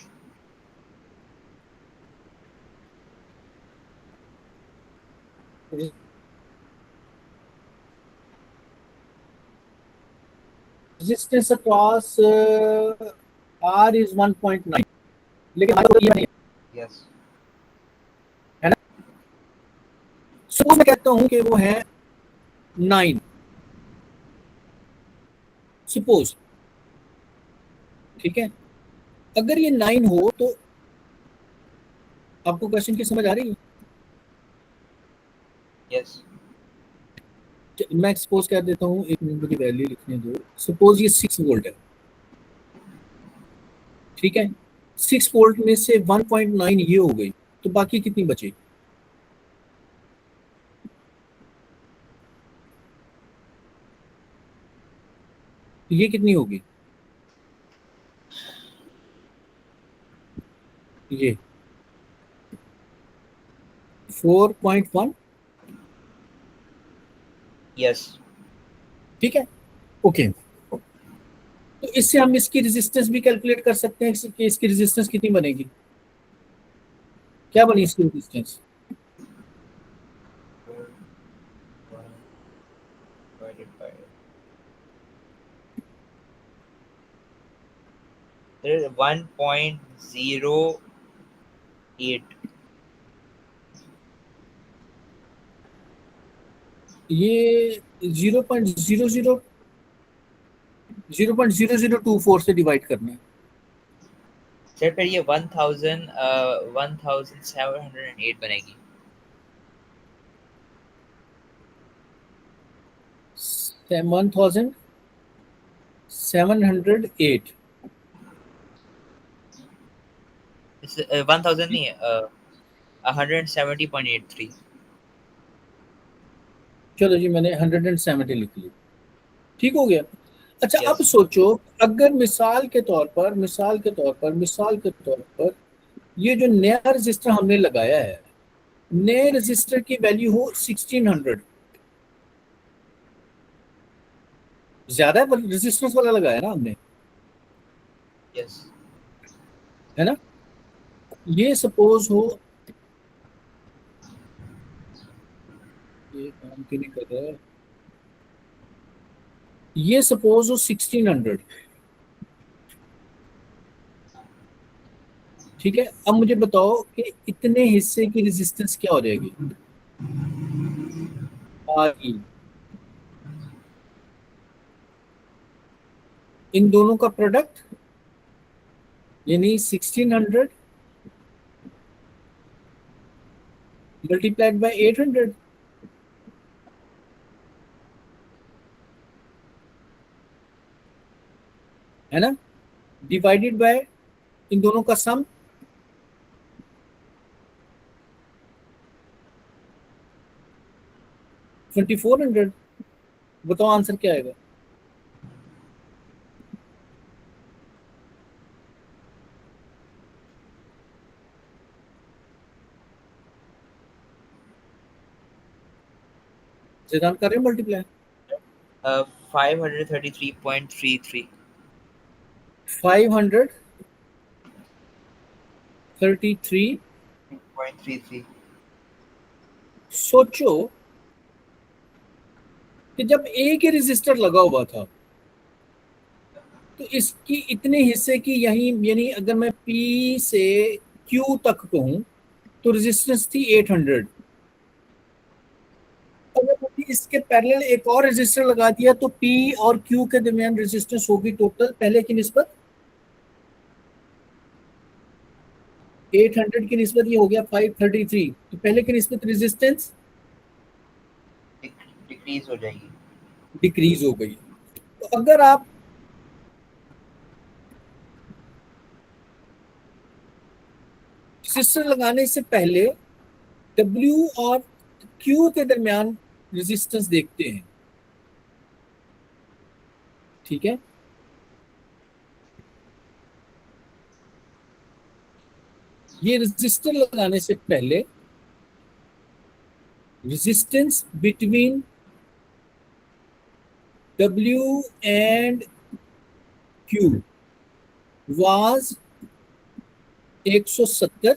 Resistance across R is 1.9, लेकिन हमारे को ये नहीं यस। है ना। सपोज मैं कहता हूं कि वो है 9, सपोज, ठीक है। अगर ये 9 हो तो आपको क्वेश्चन की समझ आ रही है? यस। मैं सपोज कर देता हूँ, एक मिनट मुझे वैल्यू लिखने दो। सपोज ये 6 वोल्ट है, ठीक है। 6 वोल्ट में से 1.9 ये हो गई, तो बाकी कितनी बची? ये कितनी होगी? ये 4.1, यस। ठीक है, ओके। तो इससे हम इसकी रेजिस्टेंस भी कैलकुलेट कर सकते हैं कि इसकी रेजिस्टेंस कितनी बनेगी। क्या बनी इसकी रेजिस्टेंस? सर 1.08। ये 0.0024 से डिवाइड करना है। सर फिर ये 1708 बनेगी। 1708। 1000 नहीं है, 170.83। चलो जी, मैंने 170 लिख लिया, ठीक हो गया। अच्छा, अब यस। सोचो, अगर मिसाल के तौर पर ये जो नया रजिस्टर हमने लगाया है, नए रजिस्टर की वैल्यू हो 1600, ज्यादा रेजिस्टेंस वाला लगाया ना हमने, यस। है ना। ये सपोज हो, ये काम क्यों नहीं कर रहा है, ये सपोज हो 1600, ठीक है। अब मुझे बताओ कि इतने हिस्से की रेजिस्टेंस क्या हो जाएगी, RE, इन दोनों का प्रोडक्ट, यानी 1600 मल्टीप्लाइड बाय 800, है ना, डिवाइडेड बाय इन दोनों का सम, 2400। बताओ आंसर क्या आएगा? जिदान कर रहे हैं मल्टीप्लाई 533.33 533। 0.33 सोचो कि जब एक ही रेजिस्टर लगा हुआ था तो इसकी इतने हिस्से की यही, यानी अगर मैं P से Q तक कहूं तो रेजिस्टेंस थी 800। अगर मैंने इसके पैरेलल एक और रेजिस्टर लगा दिया तो P और Q के दरमियान रेजिस्टेंस होगी टोटल पहले की निस्बत 800 की निस्बत ये हो गया 533। तो पहले की निस्बत रेजिस्टेंस डिक्रीज हो जाएगी। डिक्रीज हो गई। तो अगर आप रेजिस्टर लगाने से पहले W और Q के दरमियान रेजिस्टेंस देखते हैं, ठीक है, ये रेजिस्टर लगाने से पहले resistance between W and Q was 170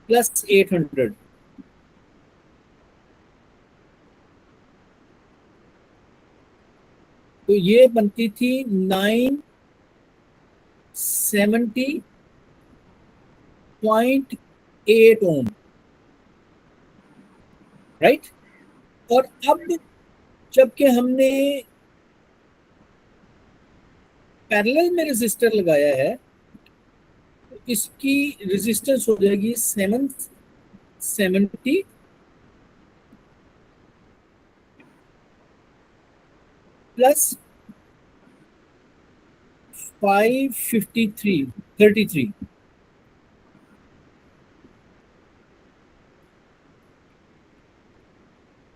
plus 800। तो ये बनती थी 970.8 ओम, राइट। और अब जबकि हमने पैरेलल में रेजिस्टर लगाया है तो इसकी रेजिस्टेंस हो जाएगी 770 प्लस 553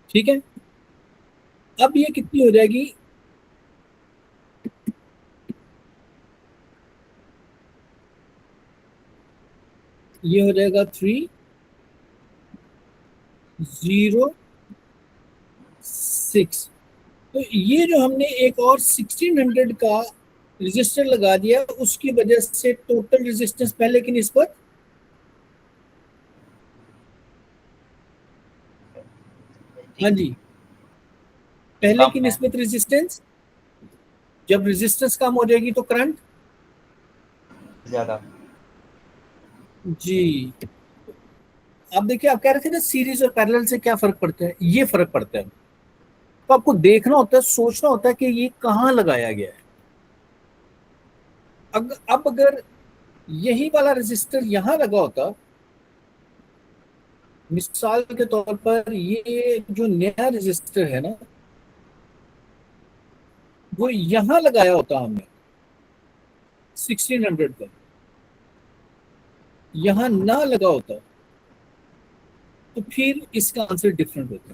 ठीक है। अब ये कितनी हो जाएगी, ये हो जाएगा 306। तो ये जो हमने एक और 1600 का रेजिस्टर लगा दिया उसकी वजह से टोटल रेजिस्टेंस पहले की निस्बत हाँ जी, पहले कम की है निस्बत रेजिस्टेंस, जब रेजिस्टेंस कम हो जाएगी तो करंट ज्यादा। जी। आप देखिए, आप कह रहे थे ना सीरीज और पैरेलल से क्या फर्क पड़ता है, ये फर्क पड़ता है। तो आपको देखना होता है, सोचना होता है कि ये कहाँ लगाया गया है। अब अगर यही वाला रेजिस्टर यहां लगा होता, मिसाल के तौर पर ये जो नया रेजिस्टर है ना वो यहां लगाया होता हमने 1600 का, यहां ना लगा होता तो फिर इसका आंसर डिफरेंट होता।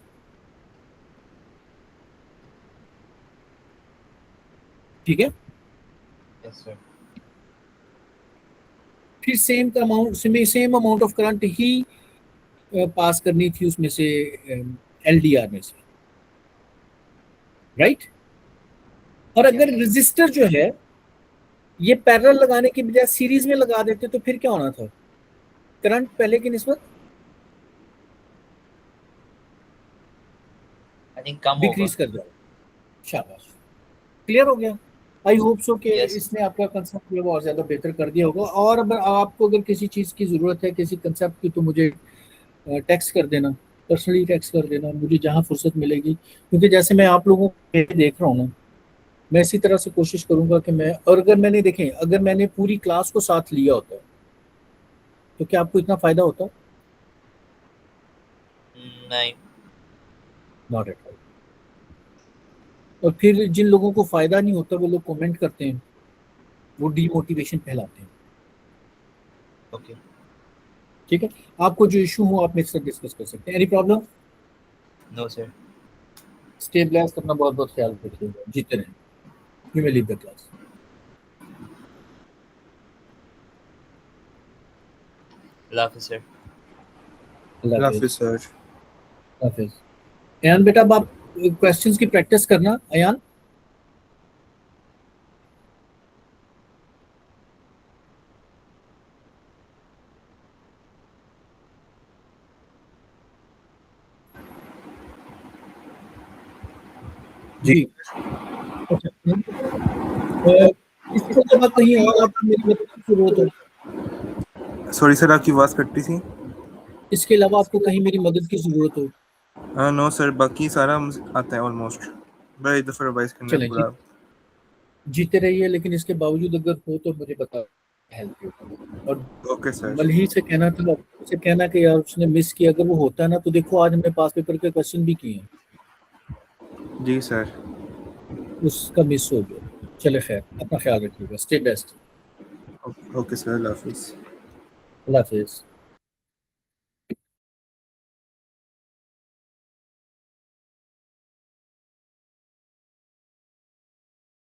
ठीक है, यस सर। फिर सेम अमाउंट ऑफ करंट ही पास करनी थी उसमें से, एलडीआर में से, राइट। और अगर रेजिस्टर जो है ये पैरेलल लगाने की बजाय सीरीज में लगा देते तो फिर क्या होना था, करंट पहले की निस्बत आई थिंक कम होगा। डिक्रीज कर जाएगा। शाबाश, क्लियर हो गया। आई होप सो कि यस। इसने आपका कंसेप्ट जो है वो और ज़्यादा बेहतर कर दिया होगा। और अगर आपको अगर किसी चीज़ की ज़रूरत है, किसी कंसेप्ट की, तो मुझे टेक्स्ट कर देना, पर्सनली टेक्स्ट कर देना मुझे जहाँ फुर्सत मिलेगी। क्योंकि जैसे मैं आप लोगों को देख रहा हूँ ना, मैं इसी तरह से कोशिश करूंगा कि मैं, और अगर मैंने देखें, अगर मैंने पूरी क्लास को साथ लिया होता तो क्या आपको इतना फ़ायदा होता? नहीं। Not at all. और फिर जिन लोगों को फ़ायदा नहीं होता वो लोग कमेंट करते हैं, वो डीमोटिवेशन फैलाते हैं। ओके। ठीक है, आपको जो इशू हो आप मेरे साथ डिस्कस कर सकते हैं। Any problem? No sir. Stabilise करना, बहुत बहुत ख्याल रखिएगा, जीते रहें। You may leave the class. Allah हाफिज़ सर। अल्लाह अल्लाह हाफिज़। हाफिज़ सर। अल्लाह हाफिज़। अयान बेटा, अब आप क्वेश्चंस की प्रैक्टिस करना। अयान, जी जी। अच्छा, इसके अलावा कहीं और आपको मेरी मदद की ज़रूरत हो? सॉरी सर, आपकी आवाज़ कटती थी। इसके अलावा आपको कहीं मेरी मदद की ज़रूरत हो? नो सर, बाकी सारा आता है ऑलमोस्ट। बस एक दफ़ा रिवाइज करना है चलें जी, पूरा। जीते रहिए, लेकिन इसके बावजूद अगर हो तो मुझे बता हेल्प यू। और ओके सर। मलही से कहना था, उसे कहना कि यार उसने मिस किया, अगर वो होता ना तो देखो आज हमने पास पेपर के क्वेश्चन भी किए हैं, जी सर। उसका मिस हो गया। चले खैर, अपना ख्याल रखिएगा, स्टे बेस्ट। ओके सर, अल्लाह हाफिज़। अल्लाह हाफिज़।